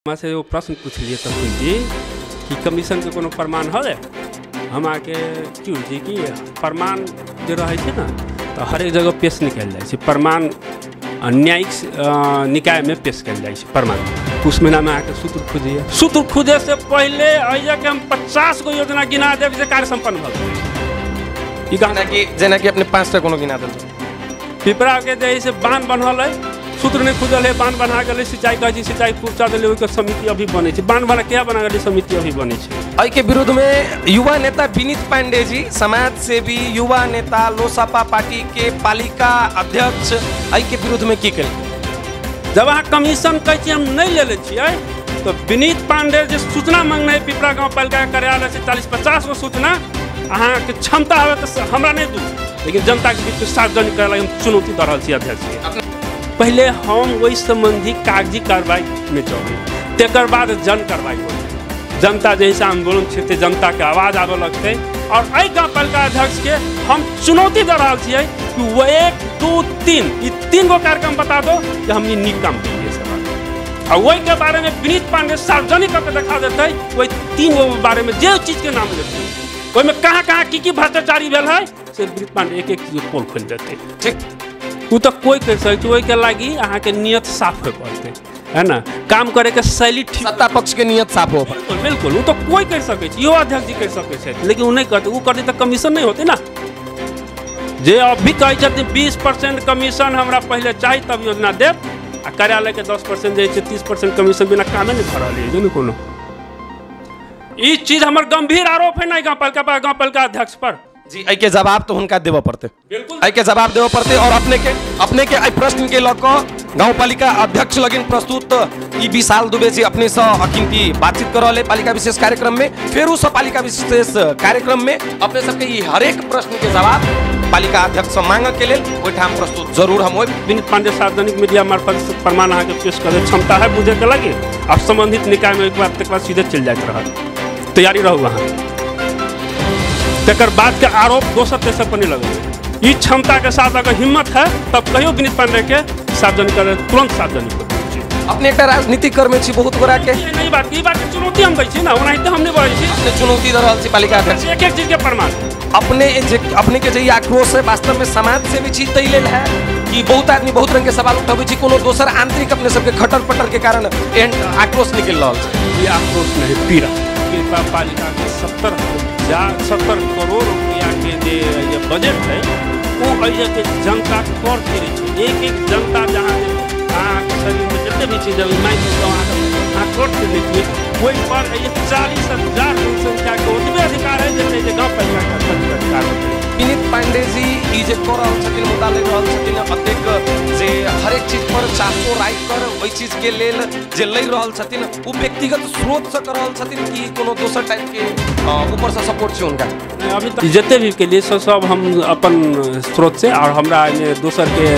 से वो प्रश्न पूछ लिए तब जी कि कमीशन के कोनो प्रमाण है। हम आके क्यों जी कि प्रमाण जो रहे थे ना तो हर एक जगह पेश निकल जाए प्रमाण न्यायिक निकाय में पेश कल जाए प्रमाण। उस महीना में आके सूत्र खोजिए। सूत्र खोजे से पहले अइया के हम 50 गो योजना गिना देव से कार्य संपन्न भल जेना कि अपने 5 टा कोनो गिना दे। पिपरा के जैसे बांध बनल है, सूत्र नहीं खुजल है, बांध बना गए, सिंचाई कहे सिंचाई पूर्चा दिले समिति अभी बने बांध बना क्या बना गए समिति अभी बने। एहि के विरोध में युवा नेता विनीत पांडे जी, समाज सेवी युवा नेता लोसपा पार्टी के पालिका अध्यक्ष एहि के विरोध में की कल जब अहाँ कमीशन कहे हम नहीं ले छिए तो विनीत पांडे जो सूचना मांगना है पिपरा गाँव पालिका कार्यालय से 40-50 गो सूचना अहाँ के क्षमता है तो हमरा नहीं दू, लेकिन जनता के बीच सार्वजनिक करे हम चुनौती दे रहा अध्यक्ष। पहले हम वही संबंधी कागजी कार्रवाई में चले, तेकर बाद जन कार्रवाई हो जनता जैसे आंदोलन क्षेत्र जनता के आवाज आवे लगते और अ गाँव पालिका अध्यक्ष के हम चुनौती दे रहा छे कि वो 1, 2, 3 ये 3 गो कार्यक्रम बता दो कि हमने निक काम किए सब। और वही के बारे में विनीत पांडे सार्वजनिक करके दिखा देते, वही 3 गो बारे में जो चीज के नाम लेते वही में कहाँ की भ्रष्टाचारी भेल है से विनीत पांडे एक चीज पोल खोल देते। ठीक वो तो कोई कर सकते वही के लागी अहाँ के नियत साफ हो पड़ते है ना, काम करे के शैली ठीक, सत्ता पक्ष के नियत साफ हो। बिल्कुल वो तो कोई कर सके यो अध्यक्ष जी कर सके, लेकिन वो नहीं करते। वो करते तो कमीशन नहीं होती ना। जे अभी कहे 20% कमीशन हमरा पहले चाहिए तब योजना देव आ कार्यालय के 10% जैसे 30% कमीशन बिना कामे नहीं भरल है कोनो। ई चीज हमर गंभीर आरोप है ना गाँव पालिका अध्यक्ष पर जी। एहि के जवाब तो हुनका देव पड़ते, एहि के जवाब देव पड़ते। और अपने के एहि प्रश्न के लग गाँव पालिका अध्यक्ष लगिन प्रस्तुत ई विशाल दुबे जी अपने से अकिनती बातचीत कर रहे पालिका विशेष कार्यक्रम में। फिर उस पालिका विशेष कार्यक्रम में अपने सबके हर एक प्रश्न के जवाब पालिका अध्यक्ष मांग के लिए ओठाम प्रस्तुत जरूर हम। विनीत पांडे सार्वजनिक मीडिया मार्फत प्रमाण अहाँ के पेश करे क्षमता है बुझे के लगे आप संबंधित निकाय में एक बार सीधे चल जाते रहा, तैयारी रहू वहाँ। तकर बाद के आरोप दोसर तेसर पर नहीं लगे। इस क्षमता के साथ अगर हिम्मत है तब कहियो विनीत पांडे के सार्वजनिक करे, तुरंत सार्वजनिक कर। अपने एक राजनीतिक कर्मी छी बहुत बड़ा के नहीं बात ई बात के चुनौती हम दै छी ना, ओना हम नहीं बोलै छी। अपने चुनौती दे रहल छी पालिका अध्यक्ष एक चीज के प्रमाण अपने के जे आक्रोश है वास्तव में समाज से भी चीज तै लेल है कि बहुत आदमी बहुत रंग के सवाल उठाबै छी, कोनो दोसर आंतरिक अपने सबके खटर पटर के कारण आक्रोश निकल रहल छै। ये आक्रोश नहीं पीड़ा कृपा पालिका के 70 करोड़ रुपया के जे बजट है वो अइया के जनता कर के एक जनता जहाँ शरीर में जितने भी चीज़ कर देखिए वही पर 40,000 जनसंख्या के उतने अधिकार है जितने गाँव पालिका का अधिकार होते हैं। विनीत पांडे जी ई जे कर रहल छथिन मुद्दा ले रहल छथिन अतेक जे हर एक चीज पर चासो राइट कर ओई चीज के लेल जे ले रहल छथिन वो व्यक्तिगत स्रोत से कर रहल छथिन कि कोनो दोसर टाइप के ऊपर से सपोर्ट छै उनका। अभी तक जते भी के लिए सब हम अपन स्रोत से और हमरा दोसर के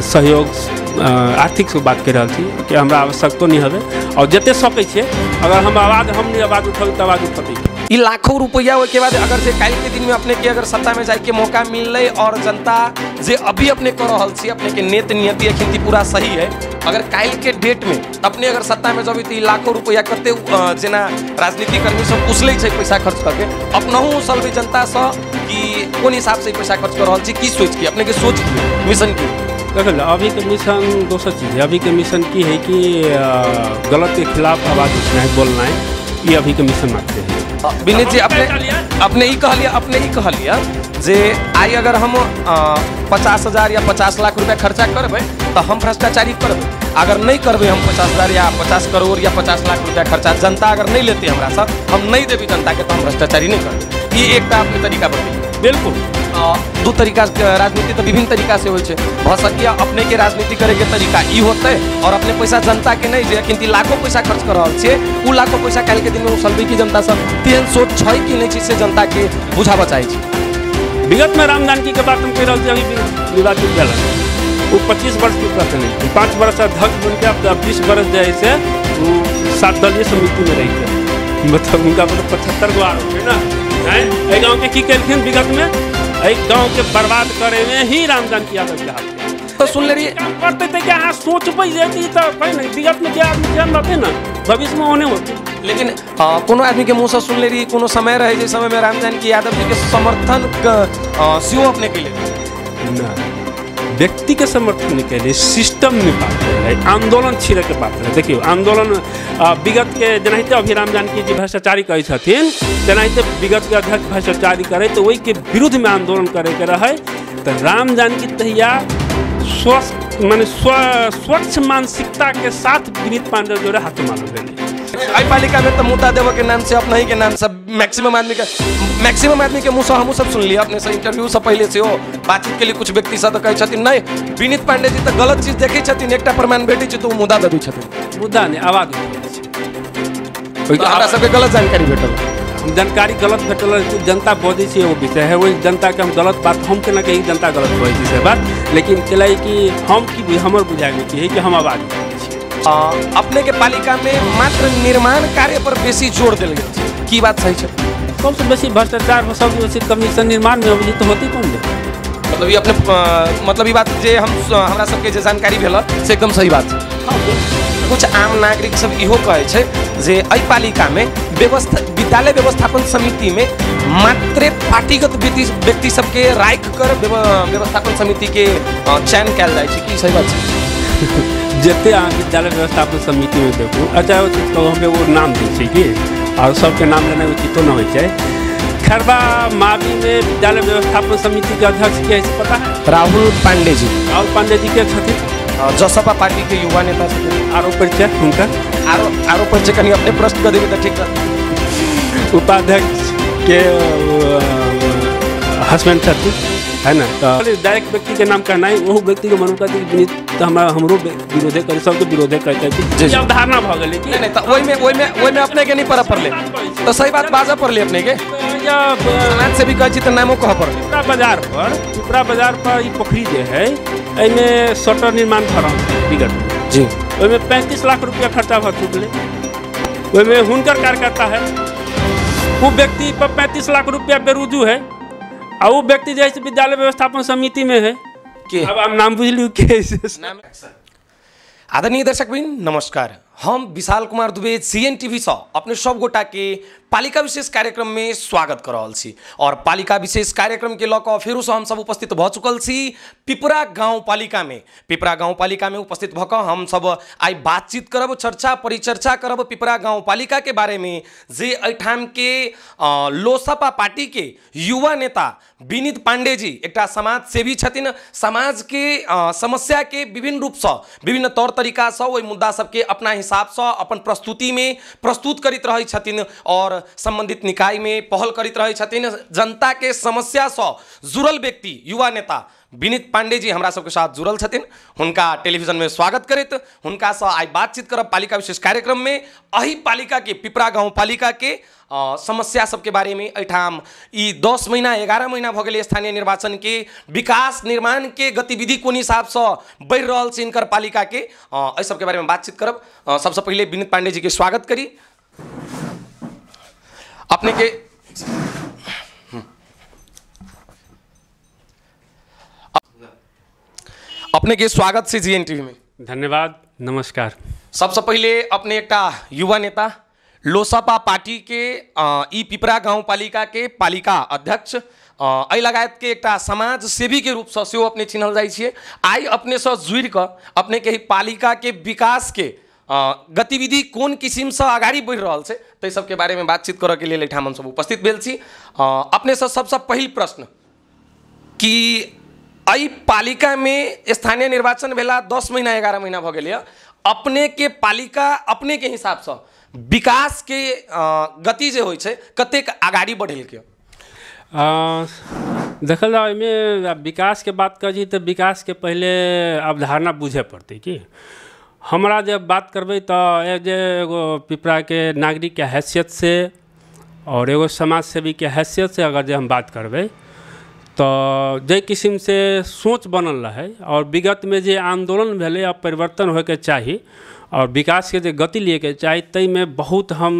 सहयोग आर्थिक से बात कर रहा थी कि हमरा आवश्यकता नहीं है और जते सकै छे अगर हम नहीं आवाज उठाबी तो आवाज उठते। ई लाखों रुपया के बाद अगर से कल के दिन में अपने के अगर सत्ता में जाए के मौका मिलले और जनता जे अभी अपने कर रहल छी अपने के नेत नियति अखिनती पूरा सही है, अगर कल के डेट में अपने अगर सत्ता में जब तो लाखों रुपया करते जेना राजनीतिक कर्मी सब उसले छै पैसा खर्च करके अपनहु उसलबे जनता से कि कोन हिसाब से पैसा खर्च कर रहल छी की सोच की अपने के सोच मिशन की देखल। अभी के मिशन दोसर चीज है। अभी के मिशन की है कि गलत के खिलाफ आवाज उठना है, बोलना है, ये अभी के मिशन मानते हैं। विनीत जी अपने ही कहलिया जे आई अगर हम 50,000 या 50 लाख रुपया खर्चा करबे तो हम भ्रष्टाचारी करबे, अगर नहीं करबे हम 50,000 या 50 करोड़ या 50 लाख रुपया खर्चा जनता अगर नहीं लेते हमरा सर हम नहीं देवी जनता के तो हम भ्रष्टाचारी नहीं करबे। ये एक अपने तरीका बतैए। बिल्कुल दो तरीका राजनीति तो विभिन्न तरीका से हो सकिया। अपने के राजनीति करे के तरीका ई होते और अपने पैसा जनता के नहीं जे किंतु लाखों पैसा खर्च कर रहा छे उ लाखों पैसा कल के दिन में उछलबे की जनता सब तेहन सोच छै कि नहीं छै से जनता के बुझाबा चाहे छै। विगत में राम जानकी के बात हम कह रहे अभी निर्वाचित भेल वो 25 वर्ष के प्रश्न नहीं 5 वर्ष अध्यक्ष बन के अब 20 वर्ष जैसे वो 7 दलीय समिति में रही थे, मतलब उनका मतलब 75 गो आरोप है ना। गाँव के की कलखिन विगत में गाँव के बर्बाद करे में ही राम जानकी यादव के हाथ तो सुन ले रही काम करते थे कि अहाँ सोचबै जे ई तऽ कहीं नहीं विगत में जे आदमी जन रहते ना भविष्य में होने होते। लेकिन कोनो आदमी के मुँह से सुन ले रही कोनो समय रहे जे समय में राम जानकी यादव जी के समर्थन सेहो अपने के लिए ना व्यक्ति के समर्थन के लिए सिस्टम में बात है, आंदोलन छिड़े के बात है। देखियो आंदोलन विगत के जेनाहिते अभी राम जानकी जी भ्रष्टाचारी कहै छथिन तेनाहिते विगत के अध्यक्ष भ्रष्टाचारी करे तो वही के विरुद्ध में आंदोलन करे के रहे तो राम जानकी तहिया स्वच्छ मानसिकता के साथ विनीत पांडे जोड़े हाथ मार देने। पालिका में तो मुद्दा देव के नाम से अपना ही के नाम से मैक्सिमम आदमी के मुँह से हम सब सुन लिया अपने से इंटरव्यू से पहले से हो बातचीत के लिए कुछ व्यक्ति सब कहे छथिन नहीं विनीत पांडे जी तो गलत चीज देखे छथिन एकटा प्रमाण भेटे छै तो मुद्दा देबे छथिन मुद्दा नहीं आवाज हमरा सबके गलत जानकारी भेटल जानकारी गलत भेटल जनता बोझे छै वो विषय है वही जनता के हम गलत बात हम केना कही जनता गलत बोझे छै बात लेकिन केलाई कि हम की हमर बुझाए कि हम आवाज अपने के पालिका में मात्र निर्माण कार्य पर बेसी जोर दिल गया की बात सही है सबसे बेसी भ्रष्टाचार सबसे बेसी कमीशन निर्माण में होती तो होती कौन दे मतलब ये अपने मतलब ये बात जे हम हमरा सबके जे जानकारी भेल से एकदम सही बात कुछ आम नागरिक सब इहो कहे छै जे एहि पालिका में विद्यालय व्यवस्थापन समिति में मात्र पार्टीगत व्यक्ति सबके राइख कर व्यवस्थापन समिति के चयन कयल जाइ छै की सही बात छै जते विद्यालय व्यवस्थापन समिति में देखू अच्छा तो हमें वो नाम दी छै कि और सबके नाम लेना उचित तो न हो खरबा मावी में विद्यालय व्यवस्थापन समिति के अध्यक्ष के पता है राहुल पांडे जी के छथिन जसपा पार्टी के युवा नेता आरोप परिचय उनका आरोप परिचय कहीं अपने प्रश्न कर देंगे तो ठीक है उपाध्यक्ष के हस्बैंड छथिन है ना तो डायरेक्ट व्यक्ति के नाम कहना है वो व्यक्ति के मन का तो हमरो विरोधे करे सबके विरोधे कहते हैं अवधारणा भ गेलै कि नहीं तो ओइ में अपने के नहीं पड़ पड़ले तो सही बात बाजा पड़ले अपने के समाज से भी कहै छी तो नामो कह पड़ले पिपरा बाजार पर ई पोखरी जे है एमे शटर निर्माण भ रहल विगत जी ओइ में 35 लाख रुपया खर्चा भ चुकले ओइ में हुनकर कार्यकर्ता है वो व्यक्ति पर 35 लाख रुपया बेरुजू है और वो व्यक्ति जैसे विद्यालय व्यवस्थापन समिति में है के अब आप नाम बुझ लियो के आदरणीय दर्शक नमस्कार हम विशाल कुमार दुबे CNTV से अपने सब गोटा के पालिका विशेष कार्यक्रम में स्वागत कर रहा छी और पालिका विशेष कार्यक्रम के लक फेरू से हम सब उपस्थित भ चुकल छी पिपरा गाँव पालिका में उपस्थित भक हम सब आई बातचीत करब चर्चा परिचर्चा करब पिपरा गाँव पालिका के बारे में जे एठाम के लोसपा पार्टी के युवा नेता विनीत पांडे जी एक समाज सेवी छथिन समाज के समस्या के विभिन्न रूप से विभिन्न तौर तरीका से वही मुद्दा सबके अपना हिसाब से अपन प्रस्तुति में प्रस्तुत करित रहै छथिन और संबंधित निकाय में पहल करित रहै छथिन जनता के समस्या से जुड़ल व्यक्ति युवा नेता विनीत पांडे जी हमरा सबके साथ जुड़ल छथिन हुनका टेलीविजन में स्वागत करैत हुनका से आई बातचीत करब पालिका विशेष कार्यक्रम में अही पालिका के पिपरा गाँव पालिका के समस्या सबके बारे में एठाम ई 10 महीना 11 महीना भ गेलै स्थानीय निर्वाचन के विकास निर्माण के गतिविधि कोन हिसाब से बढ़ रहल छै इनकर पालिका के एहि सबके बारे में बातचीत करब सबसे पहले विनीत पांडे जी के स्वागत करी अपने के अपने के स्वागत से CNTV में धन्यवाद नमस्कार। सबसे पहले अपने एक युवा नेता लोसपा पार्टी के ई पिपरा गाँव पालिका के पालिका अध्यक्ष एहि लगायत के एक समाज सेवी के रूप से सेहो अपने चिन्हल जाइ छियै आई अपने से जुड़ कर अपने के ही पालिका के विकास के गतिविधि कोन किस्म से आगाड़ी बढ़ रहल छै ताहि सबके बारे में बातचीत करऽ के लिए एठाम हम सब उपस्थित भेल छी अपने से सबसे पहिल प्रश्न कि एहि पालिका में स्थानीय निर्वाचन भेला 10 महीना 11 महीना भ गेलै अपने के पालिका अपने के हिसाब से विकास के गति जे होइ छै कतेक आगाड़ी बढ़ेलकै देखल जाओ में विकास के बात करी तो विकास के पहले अवधारणा बुझे पड़ते कि हमरा जब बात करबै तो एगो पिपरा के नागरिक के हैसियत से और एगो समाज सेवी के हैसियत से अगर हम बात करबै तो जे किस्म से सोच बनल रहे और विगत में जे आंदोलन भेलै अब परिवर्तन होके चाही और विकास के जे गति लिए के चाही तै में बहुत हम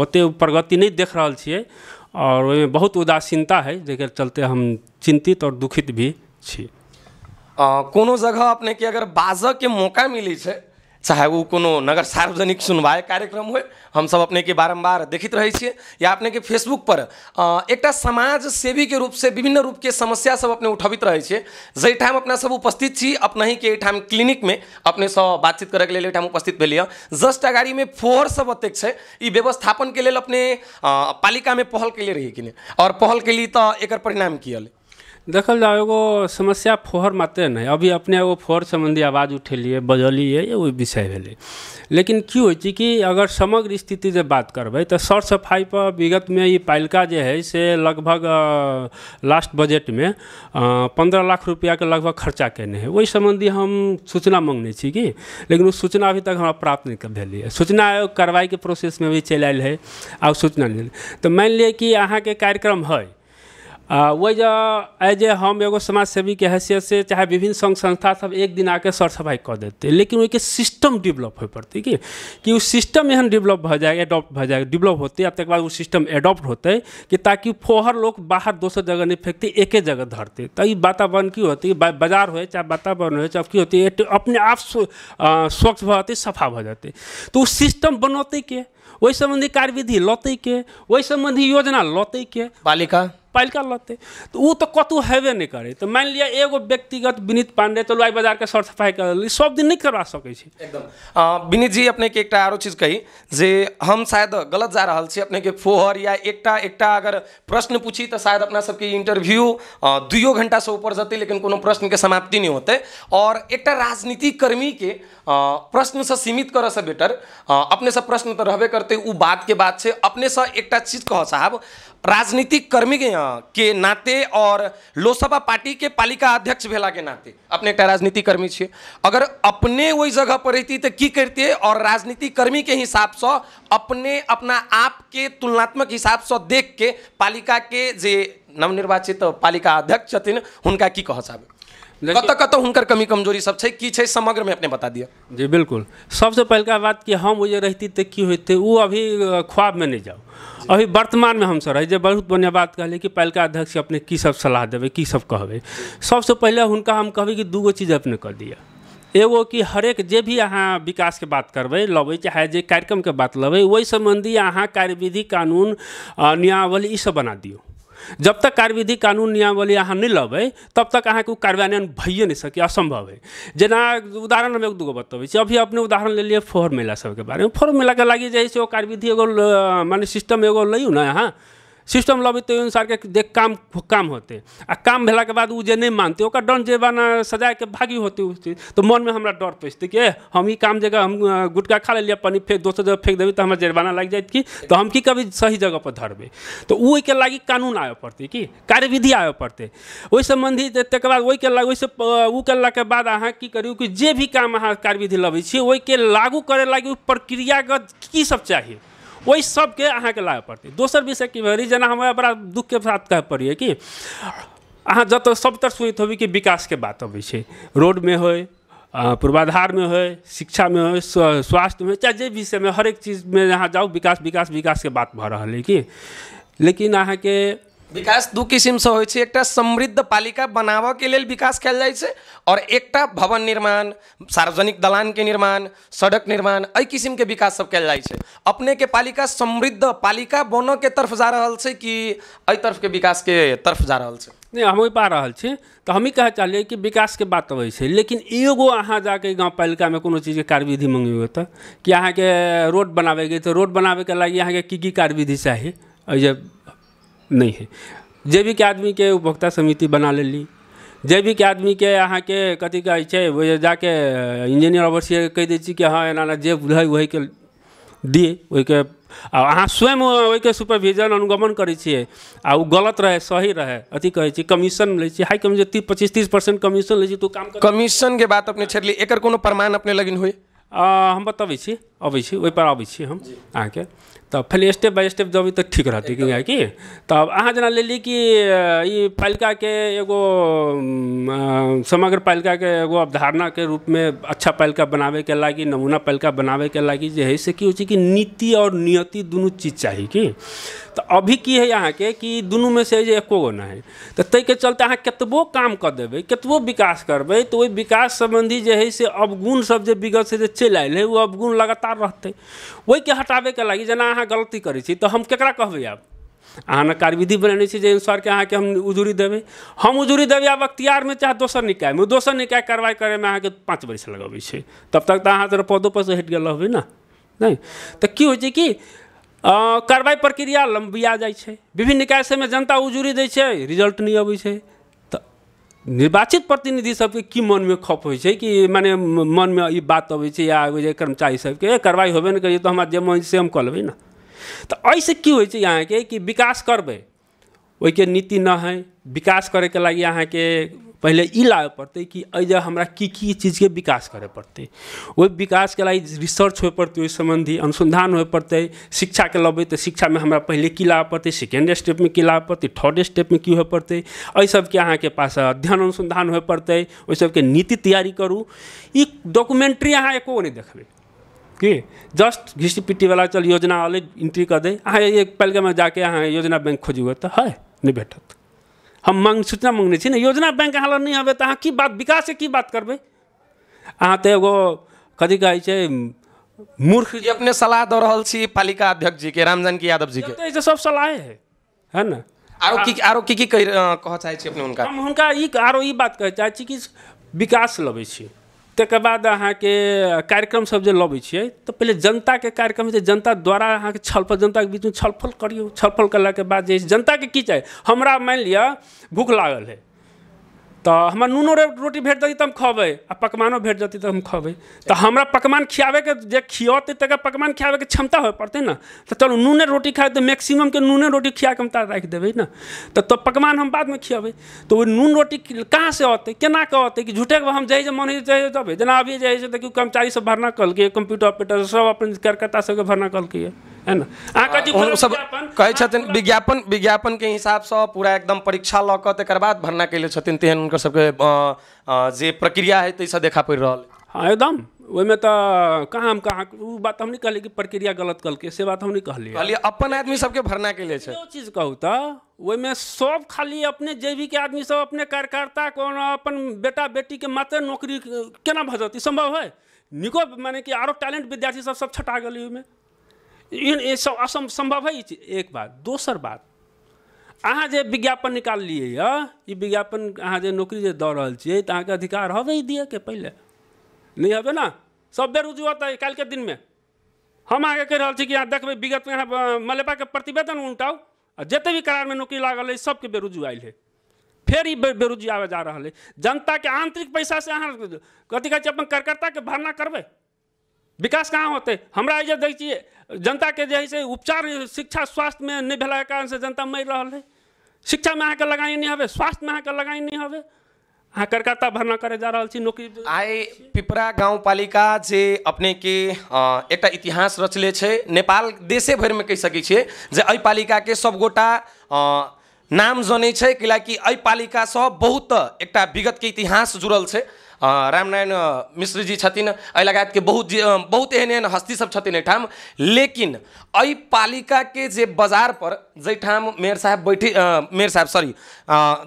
ओते प्रगति नहीं देख रहल छियै और ओहिमे बहुत उदासीनता है जेकर चलते हम चिंतित और दुखित भी छी कोनो जगह अपने के अगर बाजऽ के मौका मिली है, चाहे वो कोनो नगर सार्वजनिक सुनवाई कार्यक्रम हो, हम सब अपने के बारंबार देखित रहे छिए, या अपने के फेसबुक पर एक समाज सेवी के रूप से विभिन्न रूप के समस्या सब अपने उठबित रहे छिए, जै ठाम अपना सब उपस्थित छी अपना ही के ठाम क्लिनिक में अपने सब बातचीत करे के लिए ठाम उपस्थित भेलिए। जस्ट अगाड़ी में फोहर सब अतेक है, ई व्यवस्थापन के लिए अपने पालिका में पहल के लिए रही कि और पहल के लिए तो एक परिणाम की हल देखल जाओ एगो समस्या फोहर मात्र नहीं, अभी अपने एगो फोहर संबंधी आवाज़ उठेलिए बजलिए ये विषय भेले, लेकिन की हो कि अगर समग्र स्थिति से बात करबे तो सर सफाई पर विगत में ये पालिका जो है से लगभग लास्ट बजट में 15 लाख रुपया के लगभग खर्चा केने है। वही संबंधी हम सूचना मांगने छी कि, लेकिन उस सूचना अभी तक हमरा प्राप्त नहीं भेली है। सूचना आयोग कार्रवाई के प्रोसेस में भी चल आयल है और सूचना नहीं। तो मान लिया कि अहाँ के कार्यक्रम है वही जो एज ए हम एगो समाज सेवी के हैसियत से चाहे विभिन्न संघ संस्था सब एक दिन आके सर सफाई कर देते, लेकिन वही के सिस्टम डेवलप हो पड़ती कि उस सिस्टम एहन डेवलप हो जाएगा, एडॉप्ट हो जाएगा, डेवलप होते अब तक बाद वो सिस्टम एडॉप्ट होते कि ताकि फोहर लोग बाहर दोसर जगह नहीं फेंकते, एक ही जगह धरते। तो ये वातावरण की होती है, बाजार हो चाहे वातावरण हो चाहे की होती है, अपने आप स्वच्छ हो जाते, सफा हो जाते। तो उस सिस्टम बनौते के, वही संबंधी कार्यविधि लौते के, वही संबंधी योजना लौते के पालिका लते, तो वो तो कतु हेबे नहीं करे। तो मान लिया एगो व्यक्तिगत विनीत पांडे तो लोई बाजार के सर सफाई कर सब दिन नहीं करवा सके छी। एकदम विनीत जी अपने के एक आरो चीज कही जे हम शायद गलत जा रहा छी, अपने के फोहर या एकटा अगर प्रश्न पूछी तो शायद अपना सबके इंटरव्यू 2 घंटा से ऊपर जाते, लेकिन कोनो प्रश्न के समाप्ति नहीं होते। और एक राजनीतिक कर्मी के प्रश्न से सीमित कर से बेटर अपने सब प्रश्न तो रहबे करते, वो बात के बाद से अपने से एक चीज कह साहब, राजनीतिक कर्मी के नाते और लोकसभा पार्टी के पालिका अध्यक्ष भेला के नाते अपने एक राजनीतिक कर्मी छे, अगर अपने वही जगह पर रहती तो की करते, और राजनीतिक कर्मी के हिसाब से अपने अपना आप के तुलनात्मक हिसाब से देख के पालिका के जे नवनिर्वाचित पालिका अध्यक्ष छथिन हुनका की कह साहब, कत हुनकर कमी कमजोरी सब छै की छै समग्र में अपने बता दिया। जी बिल्कुल, सबसे पहले बात कि हम वो रहती तो की होते, वो अभी ख्वाब में नहीं जाओ, अभी वर्तमान में हम सब रहे। बहुत बढ़िया बात कहले कि पालिका अध्यक्ष अपने की सब सलाह देवे, की सब कहबे। सबसे पहले हुनका हम कहबे कि 2 चीज़ अपने कर दिया। एगो कि हरेक जे भी अहाँ विकास के बात करबे लबे चाहे जे कार्यक्रम के बात लबे, वही संबंधी अहाँ कार्यविधि कानून नियमावली ई सब बना दियो। जब तक कार्यविधि कानून नियमावली अहाँ नहीं लबे तब तक अहाँ के कार्यान्वयन भइए नहीं सके, असंभव है। जना उदाहरण हम 1-2 बतबे छी, अभी अपने उदाहरण ले लिए फोहर मेला सब के बारे में। फोहर मेला के लगी जाए से कार्यविधि एगो माने सिस्टम एगो लइयो ना, यहाँ सिस्टम लबे तो अनुसार के देख काम होते, आ काम भेला के बाद वो जे नहीं मानते ओकर डन जे बना सजाए के भागी होती उससे, तो मन में हमरा डर पैसते कि हम ही काम जगह हम गुटखा खा ले लिया, पानी फेंक दोसर जगह फेंक देवी तो हमारा जुर्माना लग जाए कि, तो हम की कभी सही जगह पर धरबे। तो वो के लागी कानून आवे पड़ते कि कार्यविधि आवे पड़ते, वही संबंधी तक बाद वही के लाग वैसे वो करला के बाद अहाँ की करियो कि जे भी काम अहाँ कार्यविधि लबे छी वही के लागू करे लागी प्रक्रियागत की सब चाहिए, वही सब के अहाँ के लागे पड़ते। दोसर विषय की भरी जना हमारा बड़ा दुख के साथ कह पड़िए कि अहाँ जत सब तरह सुनित होबी कि विकास के बात अबै छै, रोड में हो, पूर्वाधार में हो, शिक्षा में हो, स्वास्थ्य में, चाहे जे विषय में हर एक चीज़ में जहाँ जाओ विकास विकास विकास के बात भ रहा है कि, लेकिन अहाँ के विकास 2 किस्म से होय छै। एकटा समृद्ध पालिका बनावा के लेल विकास कयल जाइ छै, और एकटा भवन निर्माण, सार्वजनिक दलान के निर्माण, सड़क निर्माण, एहि किस्म के विकास सब कयल जाइ छै। अपने के पालिका समृद्ध पालिका बनो के तरफ जा रहल छै कि एहि तरफ के विकास के तरफ जा रहल छै? नहीं, हम पा रहल छी, तो हम ही कहे चलिए कि विकास के बात अबै छै, लेकिन एगो अहाँ जाके गाँव पालिका में कोनो चीज़ के कार्यविधि मंगियो तो कि अहाँ के रोड बनाबेगे तो रोड बनाबे के लागी अहाँ के की कार्यविधि चाहिए, जे नहीं है। जे भी के आदमी के उपभोक्ता समिति बना लेली, जे भी के आदमी के अहाँ के कथी कहै छै वो जाके इंजीनियर अवश्य कह दै छी कि हाँ एना जे है वही के दिए, वही के अहाँ स्वयं वही के सुपरविजन अनुगमन करै छियै, आ वो गलत रहे सही रहे अथी कहै छी कमीशन लै छी, हाई कमीशन 25-30% कमीशन लै छी, तो काम कमीशन के बात अपने छेड़ली, एकर कोनो प्रमाण अपने लगिन होई? हम बतबै छी। अबै छी ओहि पर अबै छी हम अहाँके तऽ पहले स्टेप बाय स्टेप जब तक ठीक रहतै कि तब अहाँ जना लेली कि ई पालिकाके एगो समग्र पालिकाके एगो अवधारणाके रूपमे अच्छा पालिका बनाबैके लागि नमूना पालिका बनाबैके लागि जे है से की होइ छै कि नीति और नियति दुनू चीज चाही कि तो अभी की है अहाँके कि दुनू में से जे एको गो नहीं है तो ताहिके चलते अहाँ कतबो काम कर देबै कतबो विकास करबै तो ओहि विकास संबंधी जे है से अवगुण सब जे विगत से जे चलि आयल है वो अवगुण लगातार रहतै ओहिके हटाबैके लागि जेना अहाँ गलती करै छी तो हम केकरा कहबै आब अहाँ ने कार्यविधि बनेने छी जे अनुसार के अहाँके हम उजूरी देबै हम उजूरी देबै आब अख्तियारमे चाहे दोसर निकायमे दोसर निकाय कार्रवाई करैमे अहाँके 5 वर्ष लगबै छै तब तक तऽ अहाँ जरा पदो पर से हटि गेल रहबै ना नहीं तो की होइ छै कि कार्रवाई प्रक्रिया लंबिया जाइ छै विभिन्न निकाय सबमे जनता उजूरी दै छै रिजल्ट नहीं अबै छै तऽ निर्वाचित प्रतिनिधि सबके की मनमे खप होइ छै कि माने मनमे ई बात अबै छै या जे कर्मचारी सबके कार्रवाई होबे नहि करिए तो हमरा जे मन से हम कऽ लेबै ना तो ऐसे की होइ छै अहाँके कि विकास करबै ओहिके नीति न है विकास करैके लागि अहाँके पहले ई लाबे पड़तै कि एहि हमरा की चीज़के विकास करे पड़तै ओहि विकासके लागि रिसर्च होय पड़तै ओहि संबंधी अनुसंधान होय पड़तै शिक्षाके लबै तऽ शिक्षामे हमरा पहले की लाबे पड़तै सेकेंड स्टेपमे की लाबे पड़तै थर्ड स्टेपमे की होय पड़तै एहि सबके अहाँके पास अध्ययन अनुसंधान होय पड़तै ओहि सबके नीति तैयारी करू ई डॉक्यूमेंट्री अहाँ एको नहीं देखबै कि जस्ट घिसी पिट्टी वाला चल योजना वाले एंट्री कर दे अहाँ एक पालिका में जाके अहाँ योजना बैंक खोजू तो है नहीं भेटत हम मांग सूचना मांगने छी ना योजना बैंक अहाँ नहीं हबे तो अहाँ की बात विकास से की बात करबै अहाँ तो एगो कथी कहै छै मूर्ख अपने सलाह दऽ रहल छी पालिका अध्यक्ष जी के रामजानकी यादव जी के तो सब सलाह है ना आरो की कह चाहै छी अपने हुनका हम हुनका ई आरो ई बात कहै चाहै छी कि विकास लबै छी तकर बाद अहाँके कार्यक्रम सब जे लबै छियै तो पहले जनता के कार्यक्रम जे जनता द्वारा अहाँके छलफल जनता के बीच में छलफल करियो छलफल करला के बाद जे जनता के की चाही हमरा मान लिया भूख लागल है तो हमरा नूनो रोटी भेट जती तो हम खबै आ पकवानो भेट जती तो हम खबै तो हमरा पकवान खियावे के जे खियौते तक पकवान खियावे के क्षमता हो पड़ते ना तो चलो नूने रोटी खाए तो मैक्सिमम के नूने रोटी खिया के हम तार रख देबै ना तो पकवान हम बाद में खियाबै तो वो नून रोटी कहाँ से होते केना के होते कि झूठे हम जाए मन जब जना अभी जाए देखियो कर्मचारी सब भरना कल के कंप्यूटर ऑपरेटर सब अपन कार्यकर्ता सबके भरना कल के है ना अहाँ सब कहै छथिन विज्ञापन के हिसाब से पूरा एकदम परीक्षा लऽ कऽ तकर बाद भरना कैले छथिन तेहन उनकर सबके जे प्रक्रिया है तैसे देखा पड़ि रहल हाँ एकदम ओहिमे तो कहाँ वो बात हम नहीं कहली कि प्रक्रिया गलत कल के से बात हम नहीं कहलिए अपन आदमी सबके भरना के लिए जो चीज कहू तो ओहिमे सब खाली अपने जेबी के आदमी सब अपने कार्यकर्ता को अपन बेटा बेटी के मात्र नौकरी केना भऽ जेतै संभव है निको माने कि आरो टैलेंट विद्यार्थी सब छटा गेलै ओहिमे ई सब असंभव है एक बात दोसर बात अहाँ जे विज्ञापन निकाल लिए ये विज्ञापन अहाँ जे नौकरी जे दऽ रहल छियै तऽ अहाँके अधिकार हवे ही दिए के पहले नहीं हवे ना सब बेरोजगार होता है कल के दिन में हम आगे कह रहा कि अहाँ देखबै विगत में अहाँ मलेबा के प्रतिवेदन उठाउ आ जते भी करार में नौकरी लागल है सबके बेरोजगार आयल है फिर ही बेरोजगार आवे जा रहा है जनता के आंतरिक पैसा से अहाँ कथी कहै छै अपन कार्यकर्ता के भरना करबै विकास कहाँ होते हमरा जे दै छियै जनता के जे है से उपचार शिक्षा स्वास्थ्य में नहीं भेला के कारण से जनता मरि रहल है शिक्षा में अहाँके लगाई नहीं हवे स्वास्थ्य में अहाँके लगाई नहीं हवे अहाँ कार्यकर्ता भरना करे जा रहल छी नौकरी आइ पिपरा गाँव पालिका जे अपने के एकटा इतिहास रचले छै नेपाल देशे भर में कहि सकै छियै जे एहि पालिका के सब गोटा नाम जनै छै कियाकि एहि पालिका से बहुत एकटा विगत के इतिहास जुड़ल छै रामनारायण मिश्र जी छथिन एहि लगायत के बहुत एहन हस्ती सब छथिन एहिठाम लेकिन एहि पालिका के जे बाजार पर जैठाम मेयर साहब सॉरी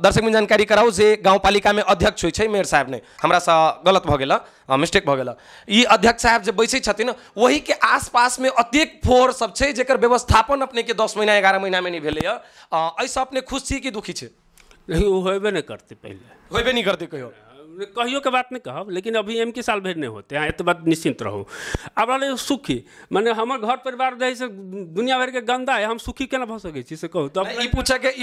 दर्शक में जानकारी कराऊ जे गाँव पालिका में अध्यक्ष होइ छै मेयर साहब ने हमरा से गलत भऽ गेल मिस्टेक भऽ गेल ई अध्यक्ष साहब जे बैसै छथिन वही के आसपास में अतेक फोर सब छै जेकर व्यवस्थापन अपने के 10 महीना 11 महीना में नहीं भेलै एहिसँ अपने खुश छी कि दुखी छै नहीं वो होबे नहीं करते पहले होबे नहीं करते कहियो के बात नहीं कहब लेकिन अभी एम के साल भर नहीं होते हैं तो बात निश्चिंत रहो अब रहा सुखी माने हमार घर परिवार रहे से दुनिया भर के गंदा है हम सुखी केना भऽ सकै छी से कहू तो ई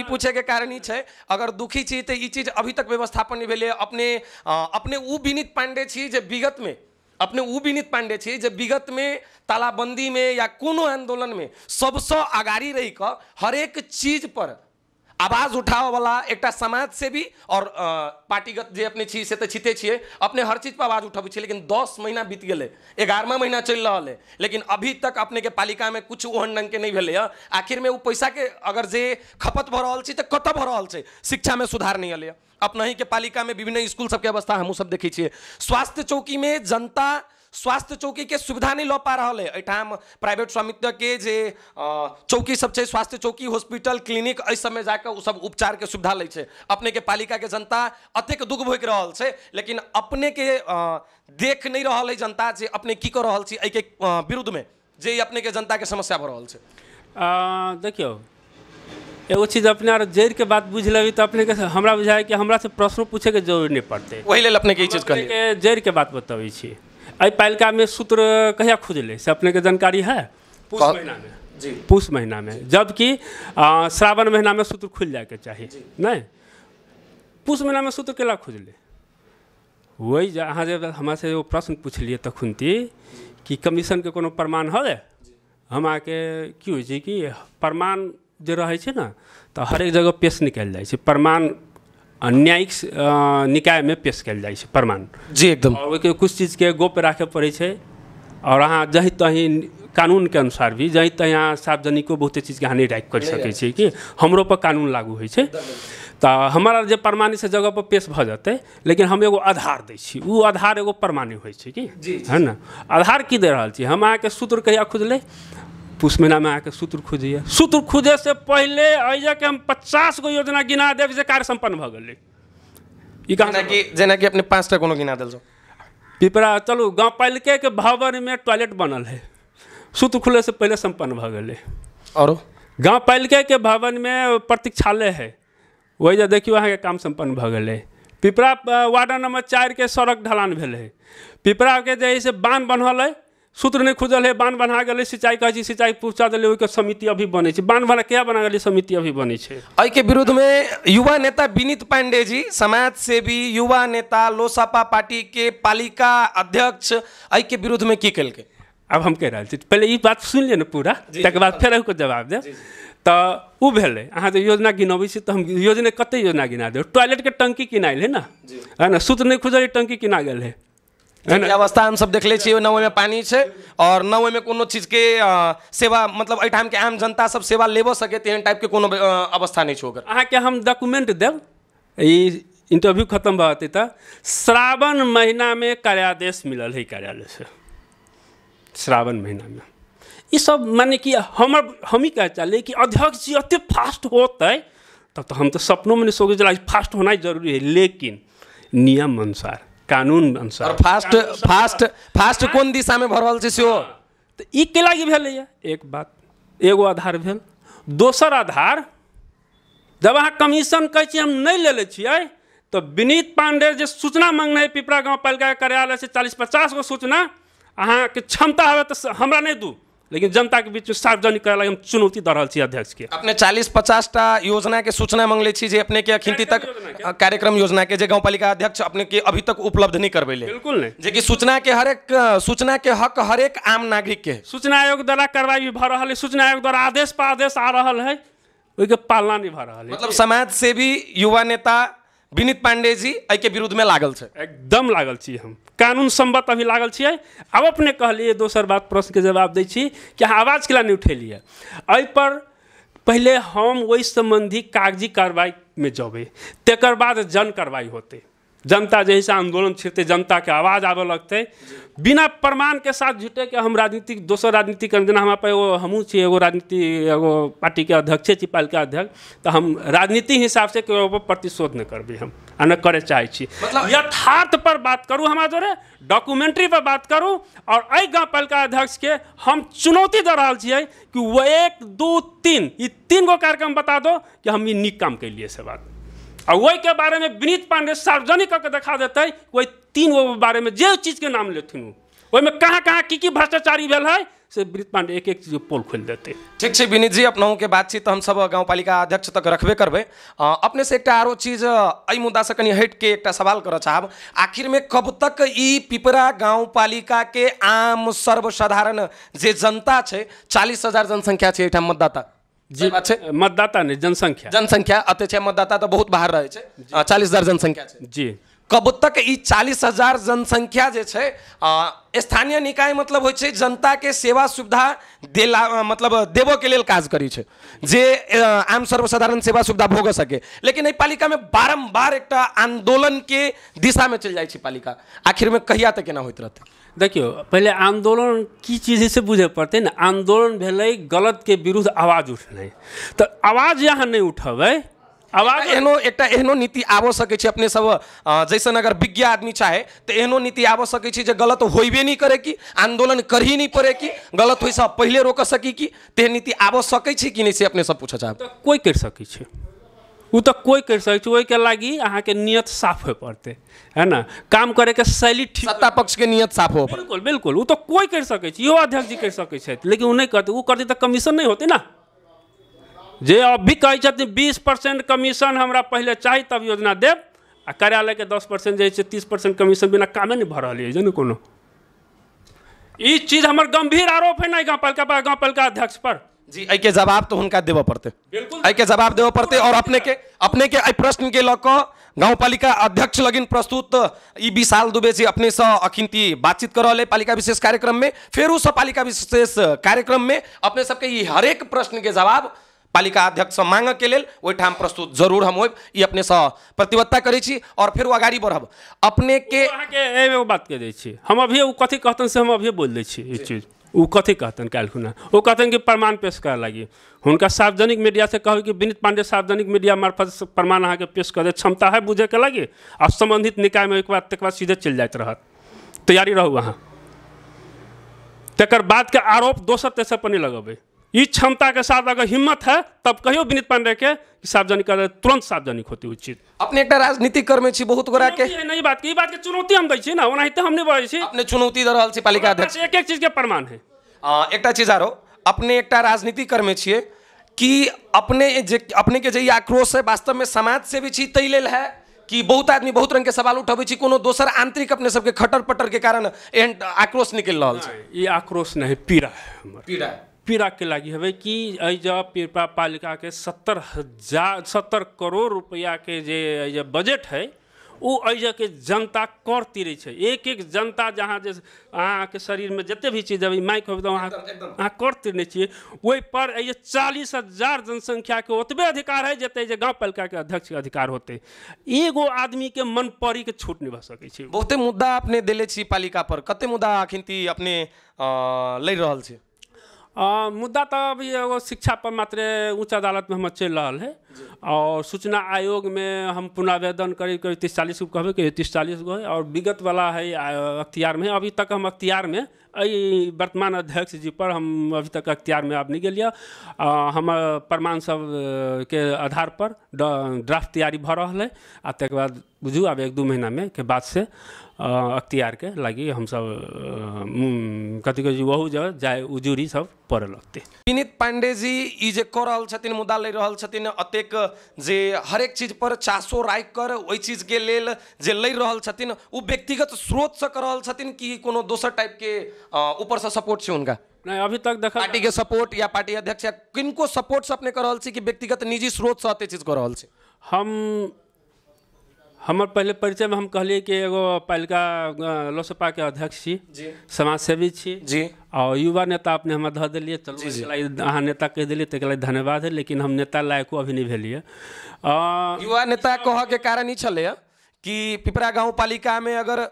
पूछे के कारण ई छै अगर दुखी छी तो ई चीज अभी तक व्यवस्थापन नहीं भेलै अपने उ विनीत पांडे छी जे विगत में अपने उ विनीत पांडे छी जे विगत में तालाबंदी में या कोनो आंदोलन में सबसे आगाड़ी रही कऽ हर एक चीज पर आवाज उठाओ वाला एक समाज से भी और पार्टीगत जे अपने छी से तो छिते छिए अपने हर चीज पर आवाज उठाबे छी, लेकिन 10 महीना बीत गए, 11वां महीना चल रहा है, लेकिन अभी तक अपने के पालिका में कुछ ओहन ढंग के नहीं भेले। आखिर में वो पैसा के अगर जे खपत भ रहल छी तो कत भ रहल छै, शिक्षा में सुधार नहीं अले। अपना ही के पालिका में विभिन्न स्कूल सबके अवस्था हमहूँ सब देखी छे। स्वास्थ्य चौकी में जनता स्वास्थ्य चौकी के सुविधा नहीं लो पा रहा है। एठाम प्राइवेट स्वामित्व के जे चौकी सब छे, स्वास्थ्य चौकी, हॉस्पिटल, क्लिनिक, एहि सब में जाकर उ सब उपचार के सुविधा ले छे। अपने के पालिका के जनता अतेक दुख भोग रहल छे, लेकिन अपने के देख नहीं रहल है जनता जे अपने की कर रहल छी एहि के विरुद्ध में जे अपने के जनता के समस्या भ रहल छे। देखियो एगो चीज अपने आर जड़ के बात बुझ लेबी तो अपने के हमरा बुझाए कि हमरा से प्रश्न पूछे के जरूरी नहीं पड़ते। वही लेल अपने के चीज कहलिए जड़ के बात बताबै छी। एहि पालिका में सूत्र कहिया खुजले से अपने के जानकारी है? पूस महीना में जी, पूस महीना में, जबकि श्रावण महीना में सूत्र खुल जाए के चाहिए नहीं। पूस महीना में सूत्र केला खुजले? वही अहाँ जब हमरा से वो प्रश्न पूछलिए तखुनती कि कमीशन के कोनो प्रमाण है? हम आके की होइ छै कि प्रमाण जो रहे छै ना तो हर एक जगह पेश निकल जाए छै प्रमाण, न्यायिक निकाय में पेश कल जाए प्रमाण जी एकदम। और कुछ चीज़ के गोप्य रखे पड़े छै और अहाँ जहीं तहीं कानून के अनुसार भी जहीं तहीं अहाँ सार्वजनिको बहुते चीज़ के अहाँ नहीं राखि कर सकै छी कि हमरो पर कानून लागू होइ छै। तो हमारा जे प्रमाणित से जगह पर पेश भ जाते, लेकिन हम एगो आधार दै छी, वो आधार एगो प्रमाणित होइ छै कि है ना। आधार की दे रहल छी हम? अहाँ के सूत्र कहिया खुजले? पूस महीना में आके सूत्र खुजिए। सूत्र खुजे से पहले अइजा के हम 50 गो योजना गिना देव जे कार्य संपन्न भ गए। जेना कि अपने 5टा कोनो गिना देल जो। पिपरा चलू गांव पालिका के भवन में टॉयलेट बनल है, सूत्र खुले से पहले संपन्न भ गए। और गांव पालिका के भवन में प्रतीक्षालय है, वही जा देखियो अहाँ के काम संपन्न भ गए। पिपरा वार्ड नंबर 4 के सड़क ढलान भेल है। पिपरा के जैसे बांध बनल है, सूत्र नहीं खुजल है, बांध बना गए, सिंचाई कहे सिंचाई पहुँचा दिले, ओहि समिति अभी बने, बांध बना क्या बना गए, समिति अभी बने। एहि के विरुद्ध में युवा नेता विनीत पांडे जी, समाज सेवी युवा नेता, लोसपा पार्टी के पालिका अध्यक्ष, एहि के विरुद्ध में की कल के? अब हम कह रहे थे पहले ये बात सुन लिए ना पूरा, तक बाद फिर को जवाब दे। तो वो भेले अहाँ जो योजना गिनबे से तो हम योजना कते योजना गिना दे। टॉयलेट के टंकी किनाइल है ना, है ना, सूत्र नहीं खुजल टंकी किना गए है। अवस्था हम सब देखले छियै, न में पानी है और न में कोनो चीज के सेवा, मतलब एठाम के आम जनता सब सेवा लेबो सके तेहन टाइप के कोनो अवस्था नहीं छोकर। अहाँ के हम डॉक्यूमेंट देव, ई इंटरव्यू खत्म भते तो श्रावण महीना में कार्यादेश मिलल है कार्यालय से, श्रावण महीना में। ये सब माने कि हम ही कह चले कि अध्यक्ष जी अत फास्ट होते तब तो हम तो सपनों में नहीं सोचे चला फास्ट होना ही जरूरी है, लेकिन नियम अनुसार, कानून अनुसार। और फास्ट फास्ट फास्ट कौन दिशा में भरल छै से तो ई के लागी भेलै है? एक बात, एगो आधार भेल। दोसर आधार, जब अहाँ कमीशन कहै छी हम नहीं ले छियै तो विनीत पांडे जे सूचना मांगने है पिपरा गांव पालिका कार्यालय से 40-50 गो सूचना अहाँ के क्षमता है तो हमरा नहीं दू, लेकिन जनता के बीच में सार्वजनिक करे हम चुनौती दे रहा छी अध्यक्ष के। अपने 40-50 टा योजना के सूचना मांगले छी जे अपने के अखिंती तक कार्यक्रम योजना के जे गांव पालिका अध्यक्ष अपने के अभी तक उपलब्ध नहीं करबेले। बिल्कुल नहीं, जे कि सूचना के हक हर एक आम नागरिक के सूचना आयोग द्वारा कार्रवाई भी भ रहा है, सूचना आयोग द्वारा आदेश पर आदेश आ रहा है, ओहि के पालना नहीं भ रहा है। मतलब समाज सेवी युवा नेता विनीत पांडे जी एहि के विरुद्ध में लागल छै, एकदम लागल छी हम, कानून सम्मत अभी लागल छियै। अब अपने कहलिए दोसर बात, प्रश्न के जवाब दै छी कि अहाँ आवाज के नहीं उठेलिए। एहि पर पहले हम वही संबंधी कागजी कार्रवाई में जबे, तकर बाद जन कार्रवाई होते, जनता जैसे आंदोलन छिड़ते, जनता के आवाज आवे लगते, बिना प्रमाण के साथ झूठे के हम राजनीतिक दोसर राजनीतिक जेना हमरा पे एगो हमहूँ छी एगो राजनीति एगो पार्टी के अध्यक्ष छी, पालिका अध्यक्ष, तो हम राजनीति हिसाब से प्रतिशोध नहीं करबी हम आ न करे चाहे छी। मतलब यथार्थ पर बात करूँ, हमारा जोरे डॉक्यूमेंट्री पर बात करूँ, और एहि गाँव पालिका अध्यक्ष के हम चुनौती दे रहा छियै कि वो 1, 2, 3 ये 3 गो कार्यक्रम बता दो कि हम ये नीक काम कैलिए से बात, और वही के बारे में विनीत पांडे सार्वजनिक करके दिखा देते, वही 3 गो बारे में जे चीज के नाम लेथिन वही में कहाँ कहाँ की भ्रष्टाचारी भेल है से विनीत पांडे एक एक चीज पोल खोल देते। ठीक है विनीत जी, अपनों के बातचीत हम सब गाँव पालिका अध्यक्ष तक रखबे करबे। अपने से एक आरो चीज एहि मुद्दा से कनी हट के एक सवाल कर चाहब, आखिर में कब तक ई पिपरा गाँव पालिका के आम सर्वसाधारण जे जनता है, 40,000 जनसंख्या है एठाम मतदाता, जी बात है। मतदाता नहीं, जनसंख्या अते मतदाता तो बहुत बाहर रहे छे, 40,000 जनसंख्या छे जी। कब तक ई 40,000 जनसंख्या जे छे स्थानीय निकाय मतलब होइ छे जनता के सेवा सुविधा देला मतलब देवो के लेल काज करी छे जे आम सर्वसाधारण सेवा सुविधा भोग सके, लेकिन एहि पालिका में बारंबार एक आंदोलन के दिशा में चल जाए छे पालिका। आखिर में कहिया तक केना होइत रहते? देखियो, पहले आंदोलन की चीज से बुझे पड़ते ना। आंदोलन भेलै गलत के विरुद्ध आवाज उठनाइ, तो आवाज यहाँ नहीं उठबै, आवाज एहनो नीति आबो सके छे अपने सब जैसन अगर विज्ञ आदमी चाहे तो एहनो नीति आबो सके छे जे गलत होइबे नहीं करे कि आंदोलन कर ही नहीं पड़े कि गलत होइसा पहले रोक सकी कि ते नीति आबो सके छे कि नहीं से अपने सब पूछे चाहे? तो कोई कर सके छे, वो तो कोई कर सके छे। ओइ के लागी अहाँ के नियत साफ हो पड़ते है ना, काम करे के शैली ठीक, सत्ता पक्ष के नियत साफ हो। बिल्कुल बिल्कुल, वो तो कोई कर सके छे, यो अध्यक्ष जी कर सके छे, लेकिन वो नहीं करते। वो करते तो कमीशन नहीं होते ना। जे अभी कहे 20% कमीशन हमरा पहले चाहिए तब योजना देव, आ कार्यालय के 10% जे 30% कमीशन बिना कामे नहीं भर रही है कोनो। ई चीज हमर गंभीर आरोप है ना गाँव पालिका अध्यक्ष पर। जी, आई के जवाब तो उनका देव पड़ते, बिल्कुल आई के जवाब देव पड़ते। और अपने के आई प्रश्न के लक गाँव पालिका अध्यक्ष लगिन प्रस्तुत ई विशाल दुबे जी अपने से अखिनती बातचीत कर रहे पालिका विशेष कार्यक्रम में। फिर उस पालिका विशेष कार्यक्रम में अपने सबके ये हरेक प्रश्न के जवाब पालिका अध्यक्ष से मांग के लेल ओहि ठाम प्रस्तुत जरूर हम होब, ई अपने से प्रतिबद्धता करै छी और फिर आगाड़ी बढ़ब। अपने के एगो बात कह दै छी हम, अभी वो कथी कहतन से हम अभी बोल दै छी ई चीज। वो कथी कहतन काल्हि खुना, वो कहतन कि प्रमाण पेश करे लगी हुनका सार्वजनिक मीडिया से कहू कि विनीत पांडे सार्वजनिक मीडिया मार्फत प्रमाण अहाँ के पेश करे क्षमता है बुझे के लगी, आ संबंधित निकाय में एक बाद सीधे चल जाइत रहत। तैयारी रहू अहाँ, तकर बाद के आरोप दोसर तेसर पर नहीं लगेबै। इस क्षमता के साथ अगर हिम्मत है तब कहियो विनीत पांडे के सार्वजनिक कर तुरंत सार्वजनिक होती उचित। अपने एक राजनीतिक कर्मी छी, बहुत गोरा के नहीं बात की बात के चुनौती हम दै छी ना, ओनाहिते हम नहीं बोलै छी। अपने चुनौती दे रहल छी पालिका अध्यक्ष, एक एक चीज के प्रमाण है। एकटा चीज आरो, अपने एकटा राजनीतिक कर्मी छिए कि अपने के जे आक्रोश है वास्तव में समाज से भी छी तै लेल है कि बहुत आदमी बहुत रंग के सवाल उठाबै छी, कोनो दोसर आंतरिक अपने सबके खटर पटर के कारण एहन आक्रोश निकल रहल छै? ई आक्रोश नहीं, पीड़ा है। पीड़ा के लगी है कि जब पिपरा पालिका के 70 करोड़ रुपया के जे बजट है वो अइजा के जनता कर तीरे छे। एक एक जनता जहाँ जे अहाँ के शरीर में जिते भी चीज अभी माइक हो अहाँ कर तीरने छिए, वही पर 40,000 जनसंख्या के ओतबे अधिकार है जते जे गाँव पालिका के अध्यक्ष के अधिकार होते। एगो आदमी के मन परी के छूट नहीं सके छे। बहुते मुद्दा अपने दिले छी पालिका पर, कते मुद्दा अखिनती अपने ले रहल छी? मुद्दा तो अभी एगो शिक्षा पर मात्र उच्च अदालत में हम चल रहा है, और सूचना आयोग में हम पुनरावेदन करीब 30-40 को कहबे कि 30-40 गो है, और विगत वाला है अख्तियार में। अभी तक हम अख्तियार में वर्तमान अध्यक्ष जी पर हम अभी तक अख्तियार में अब नहीं गेलिए। हम प्रमाण सब के आधार पर ड्राफ्ट तैयारी भ रहा है, आ तक बाद बुझू अब 1-2 महीना में के बाद से अख्तियार के लगी हम सब कथी कह वहू जाए उजूरी सब पड़े लगते। विनीत पांडे जी ई जे कर रहल छथिन, मुद्दा ले रहल छथिन, अतेक जे हरेक चीज पर चासो राख कर ओई चीज के लेल जे ले रहल छथिन, वो व्यक्तिगत स्रोत से कर रहल छथिन कि कोनो दोसर टाइप के ऊपर से सपोर्ट छै उनका? नहीं, अभी तक देखा पार्टी के सपोर्ट या पार्टी अध्यक्ष या किनको सपोर्ट से अपने कर रहल छी कि व्यक्तिगत निजी स्रोत से अते चीज कर रहल छी? हमर पहले परिचय में हम कहलिए कि एगो पालिका लोसपा के अध्यक्ष छी, समाज सेवी छी जी, और युवा नेता अपने हम धऽ देलिए। चलो अहाँ नेता कह दिलिए तक धन्यवाद है, लेकिन हम नेता लायको अभी नहीं भेलिए। युवा नेता कह के कारण ई छले कि पिपरा गाँव पालिका में अगर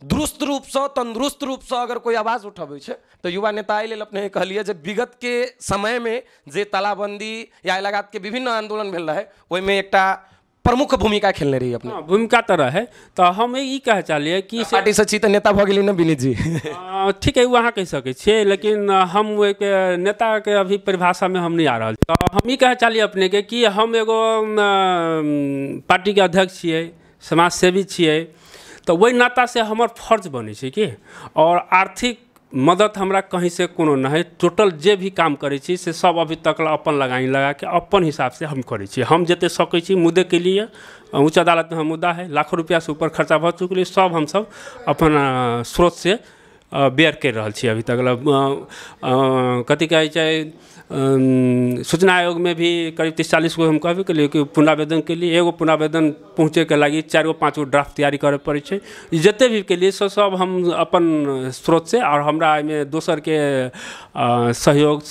दुरुस्त रूप से तंदुरुस्त रूप से अगर कोई आवाज उठाबै छै तो युवा नेता लेल अपने कहलिए जे विगत के समय में जे तालाबंदी या लगात के विभिन्न आंदोलन भेल रहे ओहि में एकटा प्रमुख भूमिका खेलने रही अपने। भूमिका तो रहे, तो हम ई कह चाहलिए कि पार्टी से छी तो नेता भ गेली न विनीत जी? ठीक है, वहाँ कह सके छे, लेकिन हम एक नेता के अभी परिभाषा में हम नहीं आ रहा। तो हम ई कह चाहलिए अपने के कि हम एगो पार्टी के अध्यक्ष छिए, समाज सेवी छिए, तो वही नाता से हमार फर्ज बने छै कि, और आर्थिक मदद हमरा कहीं से कोनो न है। टोटल जे भी काम करे छी से सब अभी तक अपन लगा के अपन हिसाब से हम करे छी। हम जते सके छी मुद्दे के लिए उच्च अदालत में हम मुद्दा है, लाखों रुपया से ऊपर खर्चा भ चुकल, सब हम सब अपन स्रोत से बेयर कर रहल छी अभी तक। कथी कहै छै, सूचना आयोग में भी करीब 30-40 गो हम कहबे केलिए कि पुनरावेदन के लिए एगो पुनरावेदन पहुँचे के लगी 4-5 गो ड्राफ्ट तैयारी करे पड़े छै। जते भी के लिए सब हम अपन स्रोत से और हमरा में दोसर के सहयोग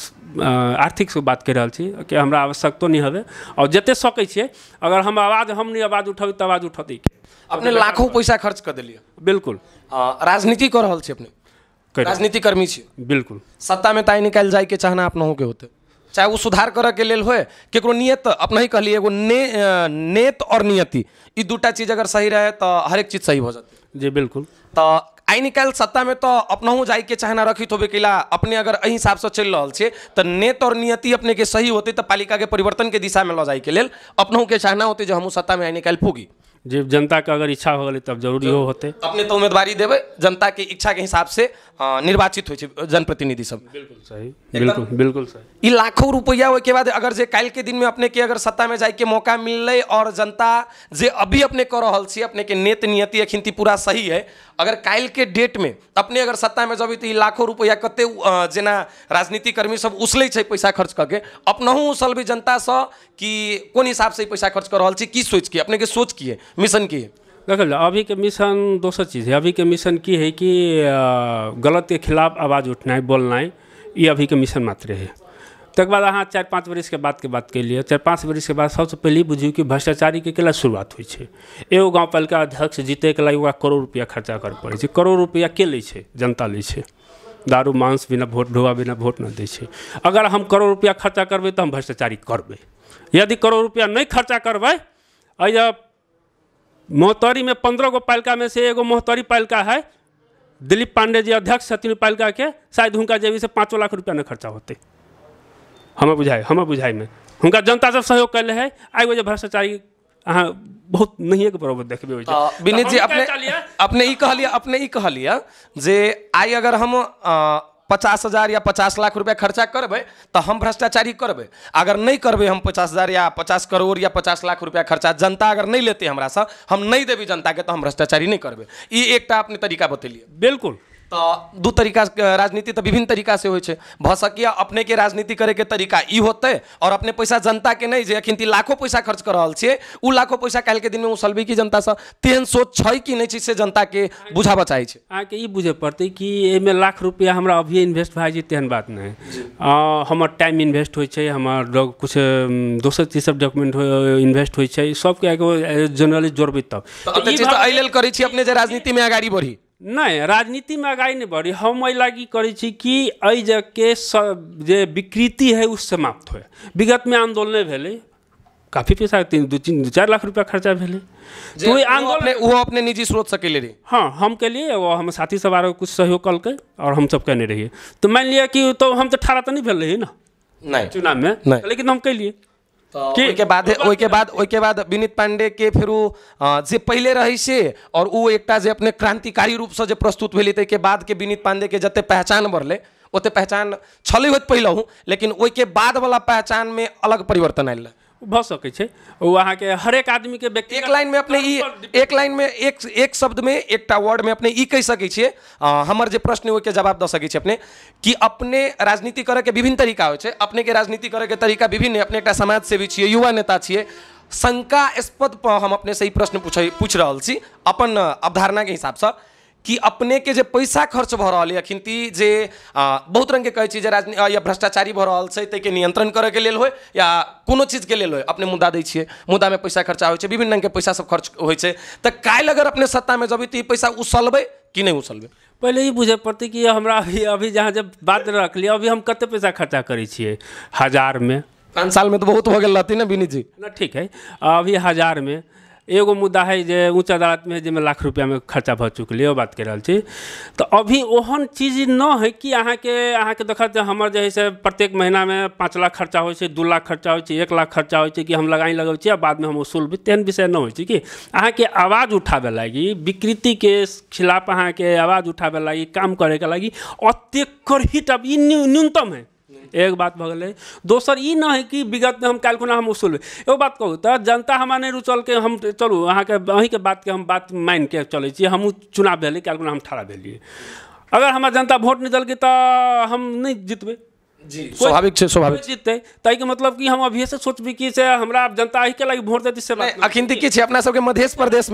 आर्थिक से बात कर रहा छी कि हमरा आवश्यकता नहीं हवे और जते सकै छिए अगर हम आवाज उठाबी तो आवाज उठते। अपने लाखों पैसा खर्च कर दिलिए। बिल्कुल राजनीति कर रहल छी, अपने राजनीति कर्मी छी। बिल्कुल सत्ता में ताई निकाल जाए के चाहना अपना के होते, चाहे वो सुधार करे के लेल होए केकरो नियत अपना ही कहलिए एगो नेत और नियति ई दूटा चीज अगर सही रहे तो हर एक चीज सही हो जाती। जी बिल्कुल। तो आई निकाल सत्ता में तो अपना जाए के चाहना रखित होबे केला अपने अगर अही हिसाब से चल रहा छे तो नेत और नियति अपने के सही होते तो पालिका के परिवर्तन के दिशा में ल जाए के लेल अपना के चाहना होते जो हम सत्ता में आई निकाल पूगी। जी जनता का अगर इच्छा हो गई तब जरूरी हो होते अपने तो उम्मीदवारी देवे जनता के इच्छा के हिसाब से निर्वाचित हो जनप्रतिनिधि सब। बिल्कुल सही, बिल्कुल सही। ई लाखों रुपया के बाद अगर जे काल के दिन में अपने के अगर सत्ता में जाए के मौका मिलले और जनता जे अभी अपने कर रहल छी अपने के नेत नियति अखिन पूरा सही है, अगर काल के डेट में अपने अगर सत्ता में जब तो लाखों रुपया कते जेना राजनीति कर्मी सब उसले छै पैसा खर्च करके अपनहु उसलबे जनता से कि कोन हिसाब से पैसा खर्च कर रहल छी, की सोच के अपने के सोच की है, मिशन की है? देखल अभी के मिशन दोसर चीज़ है। अभी के मिशन की है कि गलत के खिलाफ आवाज़ उठना बोलना ये अभी के मिशन मात्र है। तक बाद अहाँ 4-5 बरिस के बात के लिए 4-5 बरिस के बाद सबसे पहले बुझियो कि भ्रष्टाचारी के केला शुरुआत हुई है। एगो गाँव पालिका अध्यक्ष जीते के लिए करोड़ रुपया खर्चा कर पड़े छै। करोड़ रुपया के ले छै? जनता ले छै। दारू मांस बिना वोट ढोआ बिना वोट न दे छै। अगर हम करोड़ रुपया खर्चा करबै तो हम भ्रष्टाचारी करबै। यदि करोड़ रुपया नहीं खर्चा करबै, जब मोहतरी में 15 गो पालिका में से एगो मोहतरी पालिका है, दिलीप पांडे जी अध्यक्ष छथिन पालिका के, शायद हुनका जेबी से 5 लाख रुपया न खर्चा होते। हमें बुझाई में हुनका जनता सब सहयोग कैले है। आई वो भ्रष्टाचारी अहाँ बहुत नहीं के बराबर देखबे। विनीत जी अपने ई कहलिए जे आई अगर हम 50,000 या 50 लाख रुपया खर्चा करबे तो हम भ्रष्टाचारी करबे। अगर नहीं करबे हम 50,000 या 50 करोड़ या 50 लाख रुपया खर्चा जनता अगर नहीं लेते हमरा से, हम नहीं देवी जनता के तो हम भ्रष्टाचारी नहीं करबे। ई एकटा अपने तरीका बतेलिए। बिल्कुल। तो दू तरीका राजनीति तो विभिन्न तरीका से हो भसकिया अपने के राजनीति करे के तरीका ई होते और अपने पैसा जनता के नहीं जे अखिन लाखों पैसा खर्च कर रहल छे उ लाखों पैसा काल के दिन में उसलबी की जनता से तेहन सोच छै कि नहीं से जनता के बुझाबा चाहे छे। आके ई बुझे पड़ते कि एमे लाख रुपया हमरा अभी इन्वेस्ट भए जे तेहन बात नहीं। हमर टाइम इन्वेस्ट होय छै, हमर कुछ दोसर चीज सब डॉक्यूमेंट इन्वेस्ट होय छै, सबके आगे जनरली जोड़बै तब तो चीज तो एहि लेल करै छी अपने जे राजनीति में आगाड़ी बढ़ी। नहीं राजनीति में आगाड़ी नहीं बढ़ी, हम एहि लागी करै छी कि एहि जगह जे विकृति है उस समाप्त हो। विगत में आंदोलन भेले काफी पैसा 3-4 लाख रुपया खर्चा भेले तो आंदोलन वो अपने निजी स्रोत से केले रही। हाँ हम के लिए वो हम साथी सब आरो कुछ सहयोग कल के और हम सब कहने रहिए। तो मान लिया कि तो हम तो ठाड़ा तो नहीं भेल रही ना नहीं चुनाव में नहीं। लेकिन हम कहिए के बाद विनीत पांडे के फिर जे पहले रही से और वो एकटा जे अपने क्रांतिकारी रूप से जे प्रस्तुत भेली तै के बाद के विनीत पांडे के जते पहचान बढ़ले ओते पहचान छले होत पहले हूँ, लेकिन ओई के बाद वाला पहचान में अलग परिवर्तन आयल भ सकै छै। वहाँ के हर एक आदमी के व्यक्ति एक लाइन में अपने एक लाइन में एक शब्द में एकटा वर्ड में अपने ई कह सकै छियै हमर जे प्रश्न ओके जवाब द सकै छी अपने कि अपने राजनीति करे के विभिन्न तरीका होइ छै। अपने के राजनीति करे के तरीका विभिन्न है। अपने एकटा समाज सेवी छियै, युवा नेता छियै। शंकास्पद हम अपने से ई प्रश्न पूछ रहल छी अपन अवधारणा के हिसाब से कि अपने के जे पैसा खर्च भ रहल है अखिन जे बहुत रंग के कहे छी जे राजनीति या भ्रष्टाचारी भ रहल छै तै के नियंत्रण करे के लेल होय या कोनो चीज के लेल होय, अपने मुद्दा दै छियै, मुद्दा में पैसा खर्चा होय छै, विभिन्न रंग के पैसा सब खर्च होय छै। त काल्हि अगर अपने सत्ता में जब ई पैसा उछलबै कि नहीं उछलबै? पहले ही बुझे पड़ते कि हमरा अभी जहाँ जब बात रख लिया अभी हम कते पैसा खर्चा करे छियै 1000 में 5 साल में तो बहुत हो गेल रहती ना विनीत जी ना। ठीक है अभी 1000 में एगो मुद्दा है जे उच्च अदालत में जिसमें लाख रुपया में खर्चा भ चुकल है बात कर रहा छी। तो अभी ओहन चीज न है कि अहाँ के देखत हमर जे है से प्रत्येक महीना में 5 लाख खर्चा हो 2 लाख खर्चा हो 1 लाख खर्चा हो कि हम लगाई लगबै छी बाद में हम वसूल भी तेहन विषय न हो कि अहाँ के आवाज़ उठावे लगी विकृति के खिलाफ अहाँ के आवाज़ उठावे लगी काम करे के लगी अतेक हिट अब न्यूनतम है। एक बात भ गई। दोसर ई ना है कि विगत में हम काल खुना हम वसूल एगो बात कहूँ तो जनता हमारे नहीं रुचल के हम चलू अहाँ के बात के हम बात मान के चले छी। हम चुनाव भेले काल खुना हम ठाड़ा भेलिए अगर हमार जनता वोट नहीं दलके तो हम नहीं जीतबे जी स्वाभाविक है स्वाभाविक जीतते ताई के मतलब कि हम अभी से सोचबी कि से हमरा जनता ही के लागि वोट देती से बात अखिन की छै अपना सबके मध्य प्रदेश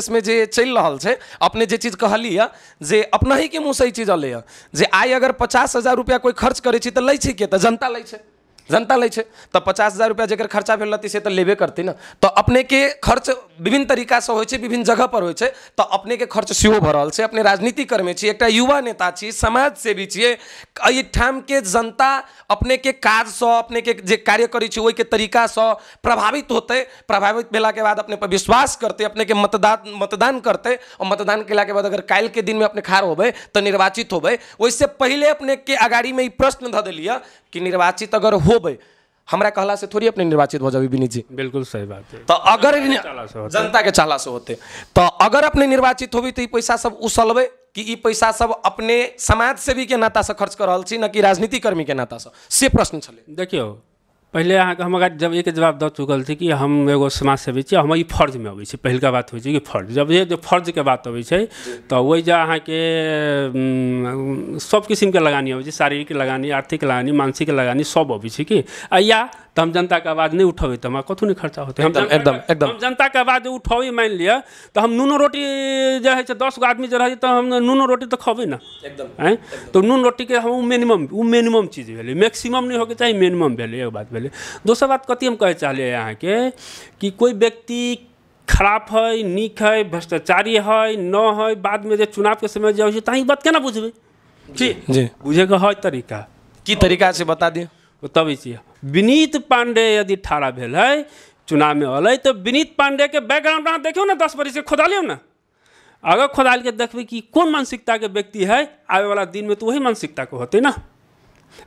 में जे चल रहल छै अपने जे चीज कहली है जे अपना ही के मुँह से चीज अलै है जे आई अगर 50,000 रुपया कोई खर्च करे छी तो लै छै के तो जनता लै छै तो 50,000 रुपया जकर खर्चा भेल रहती से तो लेबे करती ना तो अपने के खर्च विभिन्न तरीका से होय छै विभिन्न जगह पर होय छै तो अपने के खर्च सेहो भ रहल छै अपने राजनीति कर्मी छी एकटा युवा नेता छी समाज सेवी छियै एहि ठाम के जनता अपने के काज से अपने के जे कार्य करै छी ओहि के तरीका से प्रभावित होते प्रभावित भेला के बाद अपने पर विश्वास करते अपने के मतदान करते और मतदान केला के बाद अगर काल्हि के दिन में अपने खार होबे तो निर्वाचित होबे ओइसे पहले अपने के अगाड़ी में ई प्रश्न ध देलिए कि निर्वाचित अगर होबे हमरा कहला से थोड़ी अपने निर्वाचित हो जाबी विनीत जी बिल्कुल सही बात है तो अगर जनता के चाहला से होते तो अगर अपने निर्वाचित होबी तो ई पैसा सब उसलबे कि ई पैसा सब अपने समाज सेवी के नाता से खर्च कर रहल छी न कि राजनीति कर्मी के नाता से प्रश्न छले देखियो पहले अहाँके हम जब एक जवाब दऽ चुकल थी कि हम एगो समाज सेवी छी हम ई फर्ज में अबै छै पहिलका बात होइ छै कि फर्ज जब ये जो फर्ज के बात अबै छै तो वही जे अहाँके सब किस्म के लगानी अबै छै शारीरिक लगानी आर्थिक लगानी मानसिक लगानी सब अबै छै कि या तो हम जनता के आवाज़ नहीं उठाबे तो हमारा कथू नहीं खर्चा होते हम जनता के आवाज़ उठाबी मान लिया तो हम नूनो रोटी जो है 10 गो आदमी जो रही तो हम नूनो रोटी तो खेबे ना एकदम तो नून रोटी के हम मिनिमम चीज़ भेले मैक्सिमम नहीं होके चाहिए मिनिमम भेले एक बात भेले दोसर बात कथी हम कहे चाहलिए यहाँ के कि कोई व्यक्ति खराब है नीक है भ्रष्टाचारी है न है बाद में जो चुनाव के समय जो है तही बात केना बुझबे जी बुझे के है तरीका की तरीका से बता दिए तब छियै विनीत पांडे यदि ठाड़ा भेल है चुनाव में अलै तो विनीत पांडे के बैकग्राउंड अहाँ देखियो ना 10 बरस से खोदालियो ना अगर खोदाल के देखबे कि कौन मानसिकता के व्यक्ति है आवे वाला दिन में तो वही मानसिकता के होते ना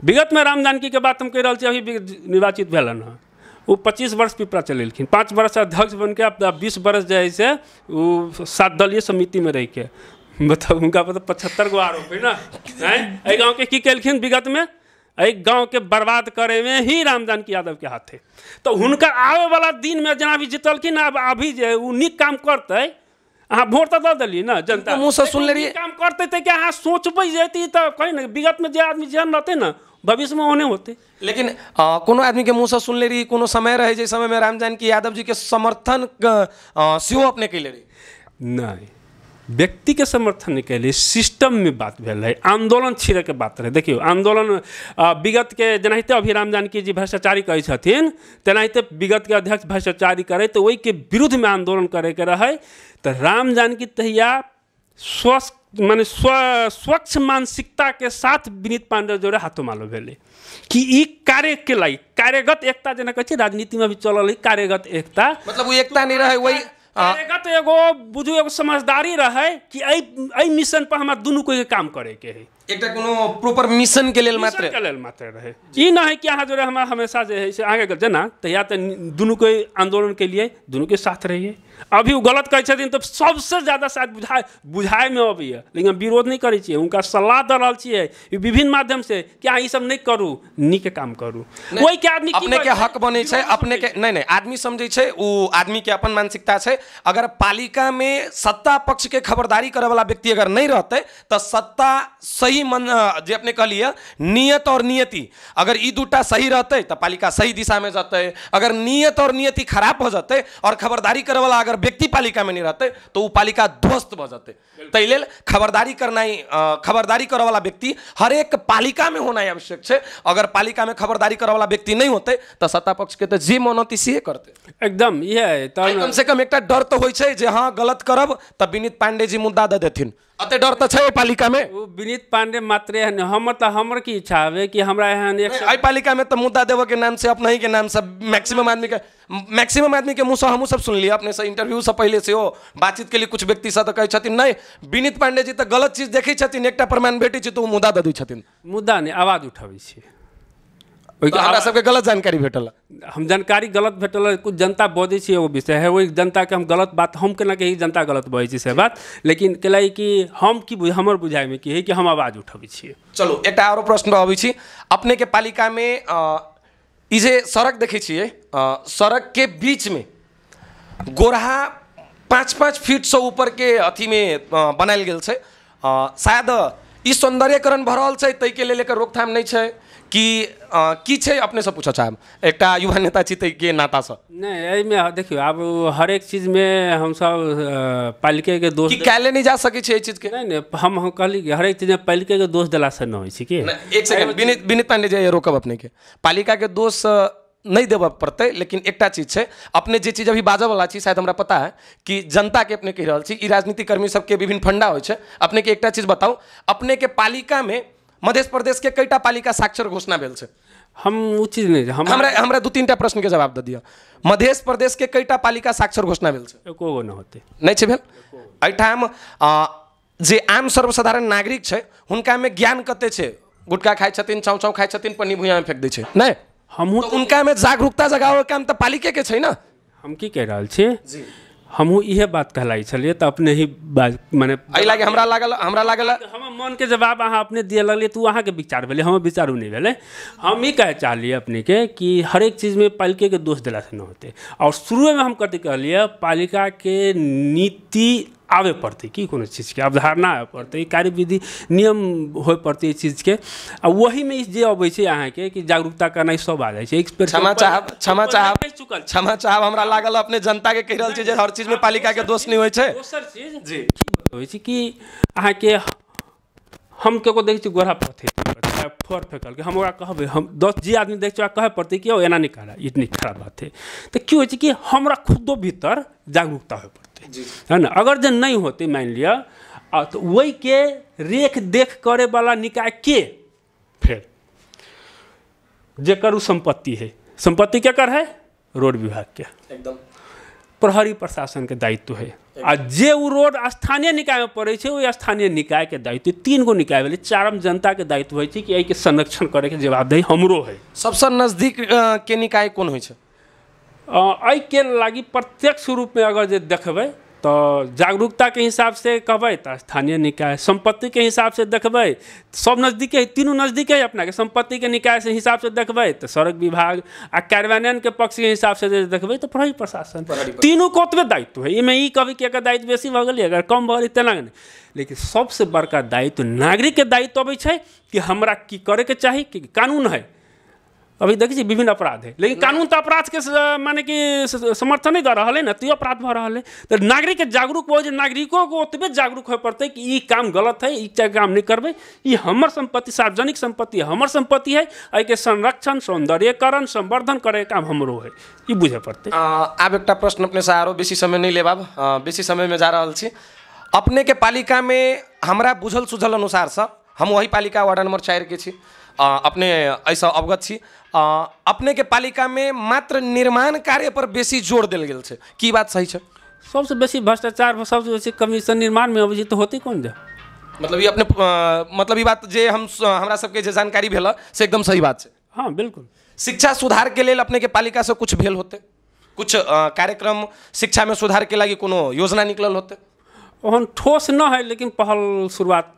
विगत में राम जानकी के बात हम कह रहा छी अभी निर्वाचित भेलन है वो 25 वर्ष पिपरा चलेलखिन 5 वर्ष अध्यक्ष बन के 20 वर्ष जो है से वो 7 दलीय समिति में रह के बताओ उनका पता 75 गो आरोप है ना एहि गाँव के की केलखिन विगत में एक गांव के बर्बाद करे में ही राम जानकी यादव के हाथ है तो उनका आवे वाला दिन में जना भी जीतलखिन अभी जे उ नीक काम करते अहाँ वोट तो दे दिलिए ना जनता मुँह से सुन ले काम करते थे क्या अहाँ सोचबे जेती तो कहीं ना विगत में जे आदमी जेहन रहते ना भविष्य में होने होते लेकिन कोनो आदमी के मुँह से सुन ले रही कोनो समय रहे जे समय में राम जानकी यादव जी के समर्थन सेहो अपने कैले रही नहीं व्यक्ति के समर्थन नहीं कैले सिस्टम में बात भेल है आंदोलन छिड़े के बात रहे देखियो आंदोलन विगत के जेनाहिते अभी राम जानकी जी भ्रष्टाचारी कहै छथिन तेनाहिते विगत के अध्यक्ष भ्रष्टाचारी करे तो वही के विरुद्ध में आंदोलन करे के रहे तो राम जानकी तहिया स्वच्छ मानसिकता के साथ विनीत पांडे जोड़े हाथों मालो भेले कि ई कार्य के लागि कार्यगत एकता जेना कहै छै राजनीति में भी चलल है कार्यगत एकता मतलब वो एकता नहीं रहे वही कार्यगत एगो बुझू एगो समझदारी रहे कि एहि मिशन पर हमरा दुनू कोई काम करे के है एकटा कोनो प्रॉपर मिशन के लेल मात्र रहे ई ना है कि अहाँ जोड़े हमरा हमेशा जे है से आगे जेना तहिया तो दुनू कोई आंदोलन के लिए दुनू के साथ रहिए अभी वो गलत कहै छथिन तो सबसे ज्यादा शायद बुझाए में अबैया लेकिन विरोध नहीं करै छियै उनका सलाह दे रहल छियै विभिन्न माध्यम से कि अहाँ ई सब नहीं करू नीक काम करू कोई के आदमी अपने के हक बने छै अपने के नहीं आदमी समझे छै वो आदमी के अपन मानसिकता छै अगर पालिका में सत्ता पक्ष के खबरदारी करे वाला व्यक्ति अगर नहीं रहते तो सत्ता सही मन जे अपने कहलिए नियत और नियति अगर ई दूटा सही रहते तो पालिका सही दिशा में जाते अगर नियत और नियति खराब हो जाते और खबरदारी करे वाला अगर व्यक्ति पालिका में नहीं रहते तो वो पालिका ध्वस्त हो जाते ताहि लेल खबरदारी करना खबरदारी करे वाला व्यक्ति हर एक पालिका में होना आवश्यक है अगर पालिका में खबरदारी करे वाला व्यक्ति नहीं होते तो सत्ता पक्ष के तो जे मनौती से करते एकदम ये कम से कम एक डर तो होइ छै जे हाँ गलत करब तो विनीत पांडे जी मुद्दा दे देथिन अते डर तो छै पालिका में वो विनीत पांडे मात्र हमर की इच्छा है कि हमरा यहाँ एक पालिका में तो मुद्दा देव के नाम से अपना ही के नाम से मैक्सिमम आदमी के मुँह से हमू सब सुन लिया अपने से इंटरव्यू से पहले से हो बातचीत के लिए कुछ व्यक्ति से तो कहै छथिन नहीं विनीत पांडे जी तो गलत चीज देखै छथिन एकटा प्रमाण भेटै छै तो मुद्दा दे दै छथिन मुद्दा नहीं आवाज उठाबै छी हमरा सबके गलत जानकारी भेटल हम जानकारी गलत भेटल कुछ जनता बजै छै एगो विषय है वही जनता के हम गलत बात हम केना कही जनता गलत बजै छै से बात लेकिन केलाई कि हम की हमर बुझाइ में की है कि हम आवाज उठबै छियै चलो एकटा आरो प्रश्न अबै छी अपने के पालिका में ई जे सड़क देखै छियै सड़क के बीच में गोरहा 5-5 फीट से ऊपर के अथी में बनायल गेल छै शायद ई सौंदर्यकरण भऽ रहल छै, ताहिके लेल एकर रोकथाम नहीं छै कि की छै? अपने से पूछऽ चाहब, एकटा युवा नेता छी ताहिके नातासँ। नहीं, एहिमे देखियो आब हर एक चीज में हम सब पालिके के दोष कैले नहीं जा सकै छै एहि चीज के। नहीं, हम कहली कि हर एक चीज में पालिके के दोष देला से न होइ छै कि। एक सेकंड, विनीत पांडे जी रोकब अपने के। पालिका के दोष नहीं देव पड़ते, लेकिन एकटा चीज छै, अपने जे चीज अभी बाजऽ वाला छी शायद हमरा पता है कि जनता के अपने कह रहल छी, ई राजनीतिक कर्मी सबके विभिन्न फंडा होइ छै। अपने के एकटा चीज बताऊ, अपने के पालिका में मध्य प्रदेश के कईटा पालिका साक्षर घोषणा भेल छै? हम वो चीज नहीं, हमरा 2-3टा प्रश्न के जवाब दे दिया। मध्य प्रदेश के कईटा पालिका साक्षर घोषणा भेल छै? एको गो न होते, नहीं छै भेल। एहिठाम जे आम सर्वसाधारण नागरिक छै हुनका में ज्ञान कते छै? गुटखा खाइ छथिन, चाउ खाइ छथिन, पन्नी भुइयां में फेंक दै छै, नहीं? हमहूँ तो उनका में जागरूकता जगावे काम तो पालिके के छै ना। हम की कह रहल छी, हमहूँ इहे बात कहलाई छलिए, तो अपने ही बात माने एहि लागे हमरा लागल हम मन के जवाब अहाँ अपने दिए लगलिए, तो अहाँ के विचार भेले, हम विचारू नहीं भेले। हम ही कहे चाहलिए अपने के कि हर एक चीज में पालिके के दोष दिला से न होते। और शुरू में हम कथी कहलिए, पालिका के नीति आवे पड़ते कि कोनो चीज़ के अवधारणा आवे पड़ते, कार्यविधि नियम हो पड़ते इस चीज़ के। आ वही में जे अबै छै अहाँ के कि जागरूकता करना सब आ जाए छै। क्षमा चाहब हमरा लागल अपने जनता के कह रहल छी जे हर चीज में पालिका के दोष नहीं होइ छै। दोसर चीज जी होइ छै कि अहाँ के हम केको देख छी गोरा पथे फोर फेकल के हम ओकरा कहबै, हम 10 जी आदमी देख छी कहे पड़ते कि एना नहीं करा, इतनी खराब बात है। तो की होइ छै कि हमरा खुदो भीतर जागरूकता हो पड़ते है ना। अगर जो नहीं होते मान लिया, तो वही के रेख देख करे वाला निकाय के फिर जेकर संपत्ति है, संपत्ति क्या कर है? रोड विभाग के, एकदम प्रहरी प्रशासन के दायित्व है। आ जे वो रोड स्थानीय निकाय में पड़े छै, वो स्थानीय निकाय के दायित्व। 3 गो निकाय भेलै, 4म जनता के दायित्व होइ छै कि एहि के संरक्षण करे के जवाबदेही हमरो है। सबसे नजदीक के निकाय कौन होइ छै? एहि के लागी प्रत्यक्ष रूप में अगर जे देखबै तो जागरूकता के हिसाब से कहबै तो स्थानीय निकाय, संपत्ति के हिसाब से देखबै सब नजदीक है, तीनों नजदीक है अपना के। संपत्ति के निकाय से हिसाब से देखबै तो सड़क विभाग, आ कार्यान्वयन के पक्ष के हिसाब से देखबै तो प्रहरी प्रशासन। तीनों को ओतबे दायित्व है। इमे ई कभी कि एकर दायित्व बेसी भऽ गेलै, अगर कम भऽ गेलै तेना नहीं। लेकिन सबसे बड़का दायित्व नागरिक के दायित्व अबै छै कि हमरा की करे के चाही, कि कानून है। अभी देखिए छी विभिन्न अपराध है, लेकिन कानून तो अपराध के माने कि समर्थन नहीं दे रहा है ना, तो अपराध भऽ रहा है। तो नागरिक के जागरूक हो, नागरिकों को ओतबे जागरूक हो पड़ते कि ई काम गलत है, ई काम नहीं करबै, ई हमर संपत्ति, सार्वजनिक संपत्ति है, हमर संपत्ति है, एहि के संरक्षण, सौंदर्यकरण, संवर्धन करे काम हमरो है, ई बुझे पड़ते। आब एकटा प्रश्न अपने से आरो बेसी समय नहीं लेबाब, बेसी समय में जा रहल छी। अपने के पालिका में हमरा बुझल सुझल अनुसार से, हम वही पालिका वार्ड नंबर 4 के छी, अपने ऐसा अवगत छी, अपने के पालिका में मात्र निर्माण कार्य पर बेसी जोर देल गेल छै, की बात सही छै? सबसे बेसी भ्रष्टाचार, सबसे बेसी कमीशन निर्माण में अबै छै, तो होते कौन जा? मतलब ये अपने मतलब ये बात जे हमरा सबके जे जानकारी भेल से एकदम सही बात छै। हाँ बिल्कुल। शिक्षा सुधार के लेल अपने के पालिका से कुछ भेल होते, कुछ कार्यक्रम शिक्षा में सुधार के लागी कोनो योजना निकलल होते? ओहन ठोस न है, लेकिन पहल शुरुआत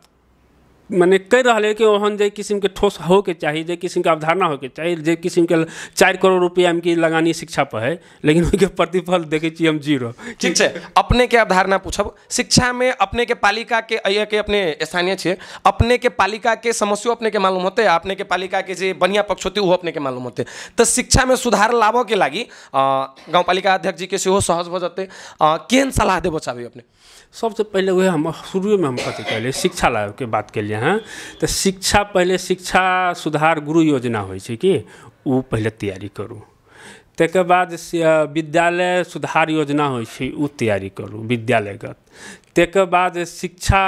मैंने कह रहा है कि ओहन जे किस्म के ठोस हो के चाहिए, जे किस्म के अवधारणा हो के चाहिए, जे किस्म के 4 करोड़ रुपया की लगानी शिक्षा पर है, लेकिन उनके प्रतिफल देखे छी हम 0। ठीक है, अपने के अवधारणा पूछब, शिक्षा में अपने के पालिका के के अपने स्थानीय छे, अपने के पालिका के समस्या अपने के मालूम होते, अपने के पालिका के जे बढ़िया पक्ष होते वो अपने के मालूम होते। तो शिक्षा में सुधार लाभ के लागी गाँव पालिका अध्यक्ष जी के सेहो सहज हो जाते, केहन सलाह देव चाहबे अपने? सबसे पहले वह हम शुरू में हम कथी कहलिए, शिक्षा लाभ के बात के लिए हैं। तो शिक्षा पहले, शिक्षा सुधार गुरु योजना होइ छै कि वो पहले तैयारी करूँ, तकर बाद विद्यालय सुधार योजना होइ छै वो तैयारी करूँ विद्यालयगत, तकर बाद शिक्षा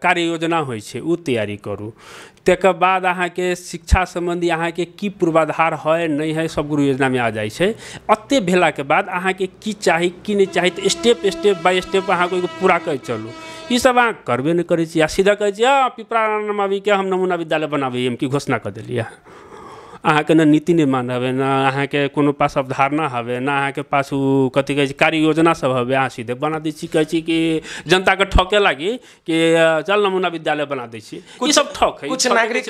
कार्य योजना होइ छै वो तैयारी करूँ, तकर बाद अहाँ के शिक्षा संबंधी अहाँ के की पूर्वाधार है नहीं है सब गुरु योजना में आ जाए छै। अते भेला के बाद अहाँ के की चाही की नहीं चाही, तो स्टेप बाय स्टेप अहाँ को पूरा कर चलू। ई सब अहाँ करबे नहीं करै छी, आ सीधा कहै छी पिपरा नमावी के हम नमूना विद्यालय बनाबे हम की घोषणा कर देलिए। अहाँ के न नीति निर्माण हवे, न अहाँ के कोनो पास अवधारणा हवे, न अहाँ के पास कथी कहै छै कार्य योजना सब हवे, अहाँ सीधे बना दै छी, कहै छी कि जनता के ठके लागी कि चल नमूना विद्यालय बना दै छी। ई सब ठक है। कुछ नागरिक,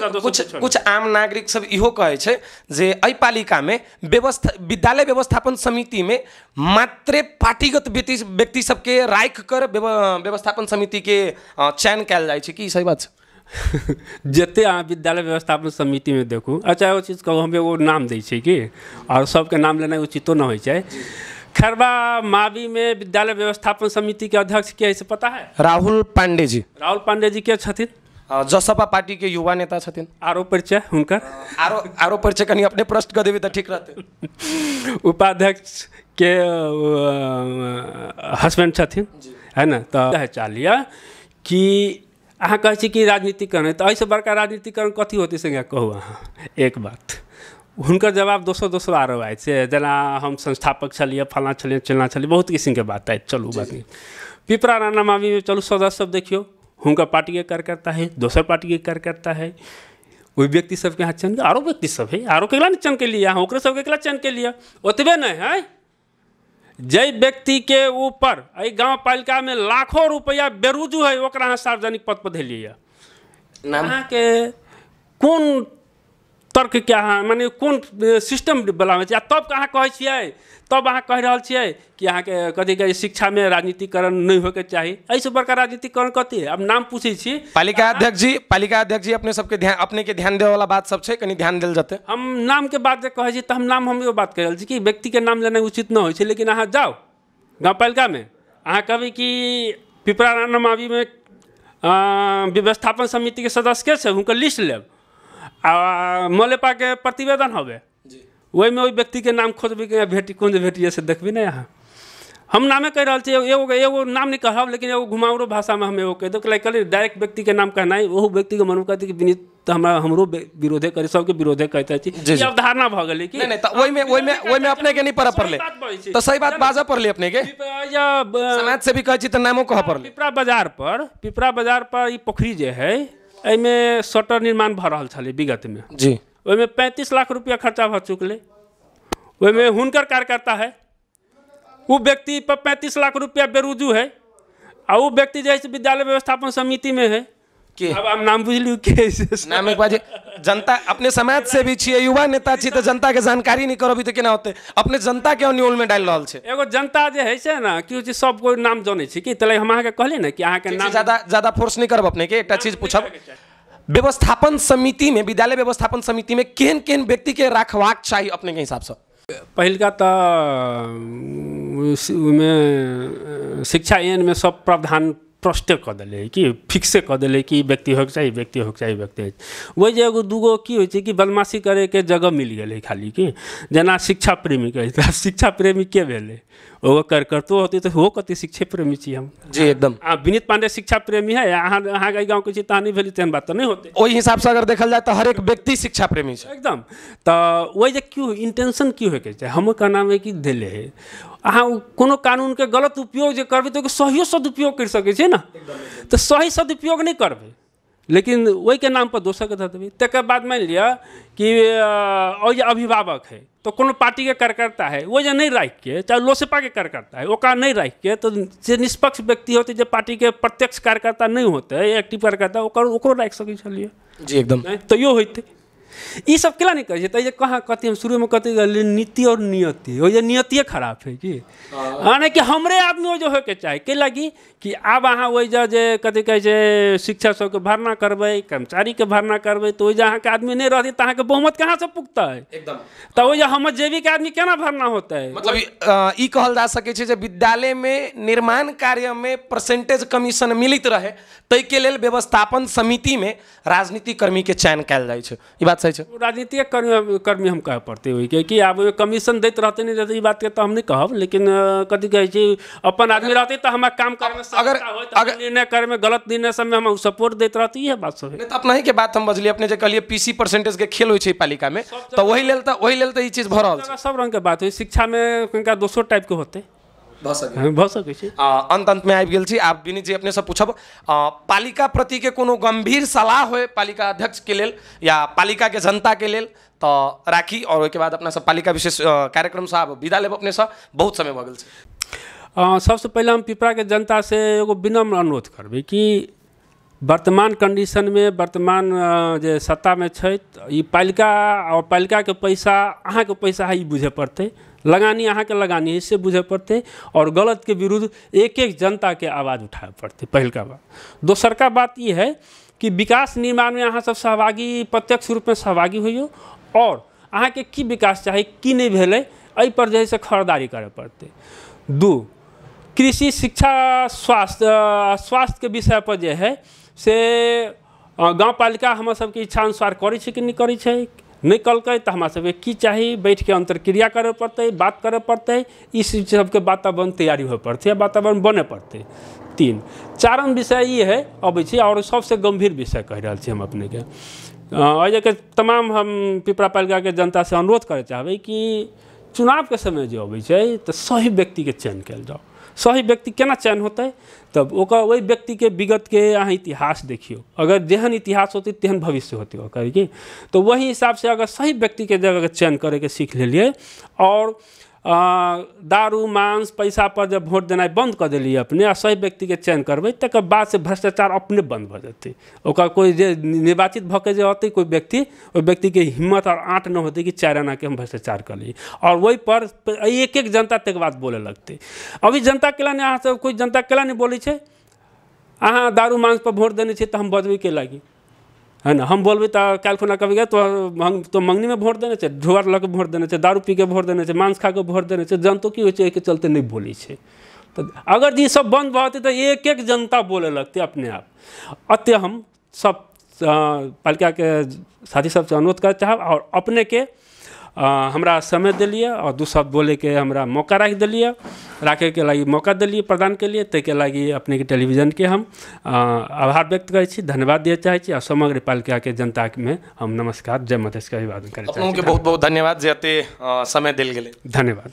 कुछ आम नागरिक सब इहो कहै छै जे एहि पालिका में विद्यालय व्यवस्थापन समिति में मात्र पार्टीगत व्यक्ति सबके राखि कर व्यवस्थापन समिति के चयन कयल जाइ छै, की सही बात छै? जते अहाँ विद्यालय व्यवस्थापन समिति में देखू, अच्छा वो चीज़ कहूँ हमें वो नाम दै छै कि और सबके नाम लेना उचितो न होइ छै। खैरबा मावी में विद्यालय व्यवस्थापन समिति के अध्यक्ष के है से पता है? राहुल पांडे जी। राहुल पांडे जी के छथिन? जसपा पार्टी के युवा नेता छथिन। आरो परिचय हुनकर? आरो परिचय कनी अपने प्रश्न कर देबे तो ठीक रहते। उपाध्यक्ष के हस्बैंड छथिन, है ना? तो चाल लिया कि अहाँ कहै छी कि राजनीतिकरण, तो ऐसे बड़का राजनीतिकरण कथी होते से कहू अहाँ एक बात। हुनकर जवाब दोसर आरो आए से, जेना हम संस्थापक छलिए, फलाँ छलिए, चिल्ला छलिए, बहुत किस्म के बात आए। चलू बात नहीं, पिपरा राणा मावी में चलू सदस्य सब देखियो, हुनकर पार्टी के कार्यकर्ता है, दोसर पार्टी के कार्यकर्ता है, वही व्यक्ति सबके यहाँ चयन, आरो व्यक्ति सब है, आरो केला नहीं चयन के लिए, यहाँ ओकरे सबके केला चयन के लिए, ओतबे नहीं है। जय व्यक्ति के ऊपर अ गाँव पालिका में लाखों रुपया बेरुजू है, ओकरा यहाँ सार्वजनिक पद पर धैलिए। अहाँ के कौन तर्क क्या है, माने कौन सिस्टम बनावे छै, तब अहाँ कहै छियै, तब अहाँ कह रहल छियै कि अहाँ के कथी कहै शिक्षा में राजनीतिकरण नहीं होके चाहिए। ऐसे बड़का राजनीतिकरण कथी है? अब नाम पूछे छी। पालिका अध्यक्ष जी अपने सबके ध्यान, अपने के ध्यान देवे वाला बात सब छै, कनी ध्यान देल जते। हम नाम के बात जे कहै छी त हम यो बात कह रहल छी कि व्यक्ति के नाम लेना उचित न होइ छै, लेकिन अहाँ जाओ गाँव पालिका में, अहाँ कहबै कि पिपरा राणा मावी में व्यवस्थापन समिति के सदस्य के छै, हुनकर लिस्ट लेब आ मलेपा के प्रतिवेदन हवे, वही में वही व्यक्ति के नाम खोजबे के भेटी कौन भेटिए से देखबी ना। यहाँ हम नामे कह रहा छे, एगो नाम नहीं कहब, लेकिन एगो घुमावरो भाषा में हम एगो कह दो कि डायरेक्ट व्यक्ति के नाम कहना है, वो व्यक्ति के मन कहते कि विनीत तो हमरो विरोधे करे, सबके विरोधे कहते छी, ये अवधारणा भ गेलै कि नहीं। तो ओई में अपने के नहीं परब पड़ले, तो सही बात बाजा पड़ले अपने के समाज से भी कहै छी त नामो कह पड़ले। पिपरा बाजार पर ई पोखरी जे है, एमे शटर निर्माण भ रहल छलै विगत में जी, ओहिमे 35 लाख रुपया खर्चा भ चुकले, ओहिमे हुनकर कार्यकर्ता है, वो व्यक्ति पर 35 लाख रुपया बेरुजू है, और वो व्यक्ति जैसे विद्यालय व्यवस्थापन समिति में है कि अब हम नाम बुझलियो के नाम एक बाजे जनता अपने समाज से भी छिए, युवा नेता छी, तो जनता के जानकारी नहीं करबी तो केना होते, अपने जनता के अन्योल में डाल रहल छे। एगो जनता जे है से ना कि जे सब कोई नाम जाने छी कि तले हम अहाँ के कहले ना कि अहाँ के नाम ज्यादा फोर्स नहीं करब अपने के। एकटा चीज पूछब, व्यवस्थापन समिति में, विद्यालय व्यवस्थापन समिति में केहन व्यक्ति के रखवाक चाहिए अपने के हिसाब से? पहिलका तो शिक्षा एन में सब प्रावधान प्रस्टे कऽ देले कि फिक्से कऽ देले कि व्यक्ति होके चाहिए, व्यक्ति होके चाहिए, व्यक्ति वही जे एगो दूगो की होइ छै कि बदमाशी करे के जगह मिल गेलै खाली कि जेना शिक्षा प्रेमी कहै, शिक्षा प्रेमी के भेलै, वो कार्यकर्तो होती तो वो कति शिक्षा प्रेमी छी हम जी एकदम। विनीत पांडे शिक्षा प्रेमी है, अहाँ गाँव के छी तहाँ नहीं भेली तेहन बात तो नहीं होते। ओहि हिसाब से अगर देखल जाए तो हर एक व्यक्ति शिक्षा प्रेमी है एकदम। तो वही जे क्यों इंटेंशन क्यों होके चाहे, हम कहना है कि देले है अहाँ कोनो कानून के गलत उपयोग जे करबै तो सही सदुपयोग कर सकै छै ना, तो सही सदुपयोग नहीं करबै, लेकिन वही के नाम पर दोसर के दे देबै। तकर बाद मान लिया कि अभिभावक है तो कोनो पार्टी के कार्यकर्ता है, वो जे नहीं राख के, चाहे लोसपा के कार्यकर्ता है, ओकरा नहीं राख के, तो जे निष्पक्ष व्यक्ति होते जो पार्टी के प्रत्यक्ष कार्यकर्ता नहीं होते, एक्टिव कार्यकर्ता, ओकरो राख सकै छलिए जी एकदम। तो यो होते ये सब केला नहीं करे तो ये कहाँ कहते हम शुरू में कहते नीति और नियति, वो ये नियतिये खराब है कि हाँ कि हमरे आदमी वो जो होके चाहे के लगी कि अब अहाँ वही जे कथी कहै छै शिक्षक सबके भरना करबै, कर्मचारी के भरना करबै, तो वही अहाँ के आदमी नहीं रहती तो अहाँ के बहुमत कहाँ से पुगता है एकदम। तो वही हम जेबी के आदमी केना भरना होता है? मतलब ई कहल जा सकै छै जे विद्यालय में निर्माण कार्य में परसेंटेज कमीशन मिलित रहे, तै के लेल व्यवस्थापन समिति में राजनीतिक कर्मी के चयन कयल जाइ छै। ई बात सही छै? राजनीतिक कर्मी हम कह पड़ते हुई कि अब कमीशन दैत रहते नहीं रहते, बात के तो हम नहीं कहब, लेकिन कथी कहै छै अपन आदमी रहते तो हमारा काम करे में अगर निर्णय करे में गलत निर्णय सब में हम सपोर्ट देते रहते है बात सब है। तो अपना ही के बात हम बजलिए, अपने जे कहलिए पीसी परसेंटेज के खेल होइ छै पालिका में, तो वही लेल तो ई चीज भ रहल छै। सब रंग के बात है, शिक्षा में कनिका दोसर टाइप के होते भ सकै छै। अंत में आबि गेल छी, आप विनीत जी अपने से पूछब पालिका प्रति के कोनो गंभीर सलाह होय पालिका अध्यक्ष के लेल या पालिका के जनता के लेल तो राखी, और ओके बाद अपना सब पालिका विशेष कार्यक्रम से विदा लेब अपने से, बहुत समय भ गेल छै। सबसे पहले हम पिपरा के जनता से एगो विनम्र अनुरोध करबै कि वर्तमान कंडीशन में, वर्तमान जे सत्ता में छै, ई पालिका और पालिका के पैसा अहाँ के पैसा है, ई बुझे पड़ते, लगानी अहाँ के लगानी है, इससे बुझे पड़ते, और गलत के विरुद्ध एक एक जनता के आवाज़ उठाए पड़ते, पहल का बात। दोसर का बात ये है कि विकास निर्माण में अहाँ सब सहभागी, प्रत्यक्ष रूप में सहभागी होइयो और अहाँ के की विकास चाही की नहीं भेलै एहि पर जे है से खबरदारी करे पड़ते। 2 कृषि, शिक्षा, स्वास्थ्य के विषय पर जे है से गाँव पालिका हमरा सबके इच्छा अनुसार करै छै कि नहीं करै छै, नहीं कलकै तो हमरा सबके की चाही, बैठ के अंतरक्रिया करे पड़ते, बात करे पड़ते, इस सबके वातावरण तैयारी हो पड़ते, वातावरण बने पड़ते। 3 चारम विषय ये है अब और सबसे गंभीर विषय कह रहा हम अपने के के तमाम हम पिपरा पालिका के जनता से अनुरोध करे चाहबे कि चुनाव के समय जो अबै छै तो सही व्यक्ति के चयन कल जाओ। सही व्यक्ति केना चयन होते, तब ओकर वही व्यक्ति के विगत के अहाँ इतिहास देखियो, अगर जेहन इतिहास होते तेहन भविष्य होते ओकर की, तो वही हिसाब से अगर सही व्यक्ति के जगह के चयन करे के सीख लेलिए और दारू, मांस, पैसा पर जब वोट देना बंद कर दिलिए अपने आ सही व्यक्ति के चयन करबै तकर बाद से भ्रष्टाचार अपने बंद भ जेतै। ओकर कोई जे निर्वाचित भ के जे होतै कोई व्यक्ति, ओहि व्यक्ति के हिम्मत और आँट न होतै कि 4 आना के हम भ्रष्टाचार कर ली और वही पर एक जनता तक बात बोले लगते। अभी जनता केला नहीं, अहाँ सब कोई जनता केला नहीं बोले छै, अहाँ दारू मांस पर वोट देने छै तो हम बजबै के लागी, है ना, हम बोलबे तो काल खुना कभी तो मंगनी में वोट देने, ढुआर लग वोट देने, दारू पी के वोट देने, मांस खा के वोट देने, जनतो की हो के चलते नहीं बोली है। तो अगर ये सब बंद होते तो एक जनता बोले लगते अपने आप। अतः हम सब पालिका के साथी सबसे अनुरोध कर चाहब और अपने के हमरा समय दिलिए और 2 शब्द बोले के हमरा मौका रख दिलिए, रखे के लगी मौका दिलिए प्रदान के लिए, ताकि लगी अपने के टेलीविजन के हम आभार व्यक्त करे छी, धन्यवाद दिए चाहे छी और समग्र पालिका के जनता में हम नमस्कार, जय मधेश का अभिवादन करे चाहे छी। बहुत बहुत धन्यवाद जे एते समय दिल गेले। धन्यवाद।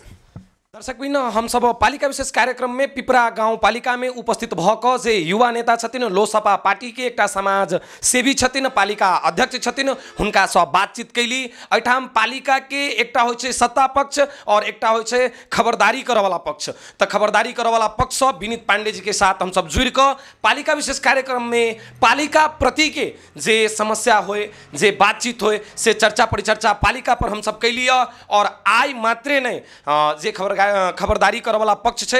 दर्शकबिन, हम सब पालिका विशेष कार्यक्रम में पिपरा गाँव पालिका में उपस्थित भक जे युवा नेता छथिन, लोसपा पार्टी के एकटा समाज सेवी छथिन, पालिका अध्यक्ष छथिन, हुनका सँ बातचीत कैली। एठाम पालिका के एकटा होइ छै सत्ता पक्ष और एकटा होइ छै खबरदारी करे वाला पक्ष। तो खबरदारी करे वाला पक्ष विनीत पांडे जी के साथ हम सब जुड़ कर पालिका विशेष कार्यक्रम में पालिका प्रति के जे समस्या होए, जे बातचीत होए, से चर्चा परिचर्चा पालिका पर हम सब कैली और आई मात्रे नहीं जे खबरदारी करे वाला पक्ष छै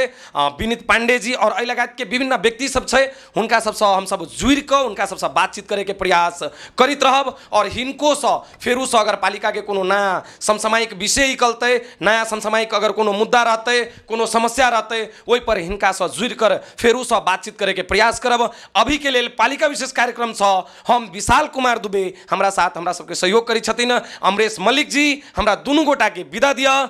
विनीत पांडे जी और एहि लगात के विभिन्न व्यक्ति सब छै, हुनका सबसँ हम सब जुड़ कर उनका सबसँ बातचीत करे के प्रयास करित रहब और हिनको सँ फेरू सँ अगर पालिका के कोनो नया समसामयिक विषय निकलते, नया समसामयिक अगर कोनो मुद्दा रहते, कोनो समस्या रहते, ओहि पर हिनका सँ जुड़ कर फेरू सँ बातचीत करे के प्रयास करब। अभी के लेल पालिका विशेष कार्यक्रम सँ हम विशाल कुमार दुबे हमरा साथ हमरा सबके सहयोग करी छथिन, अमरेश मलिक जी, हमरा दुनू गोटा के विदा दिया।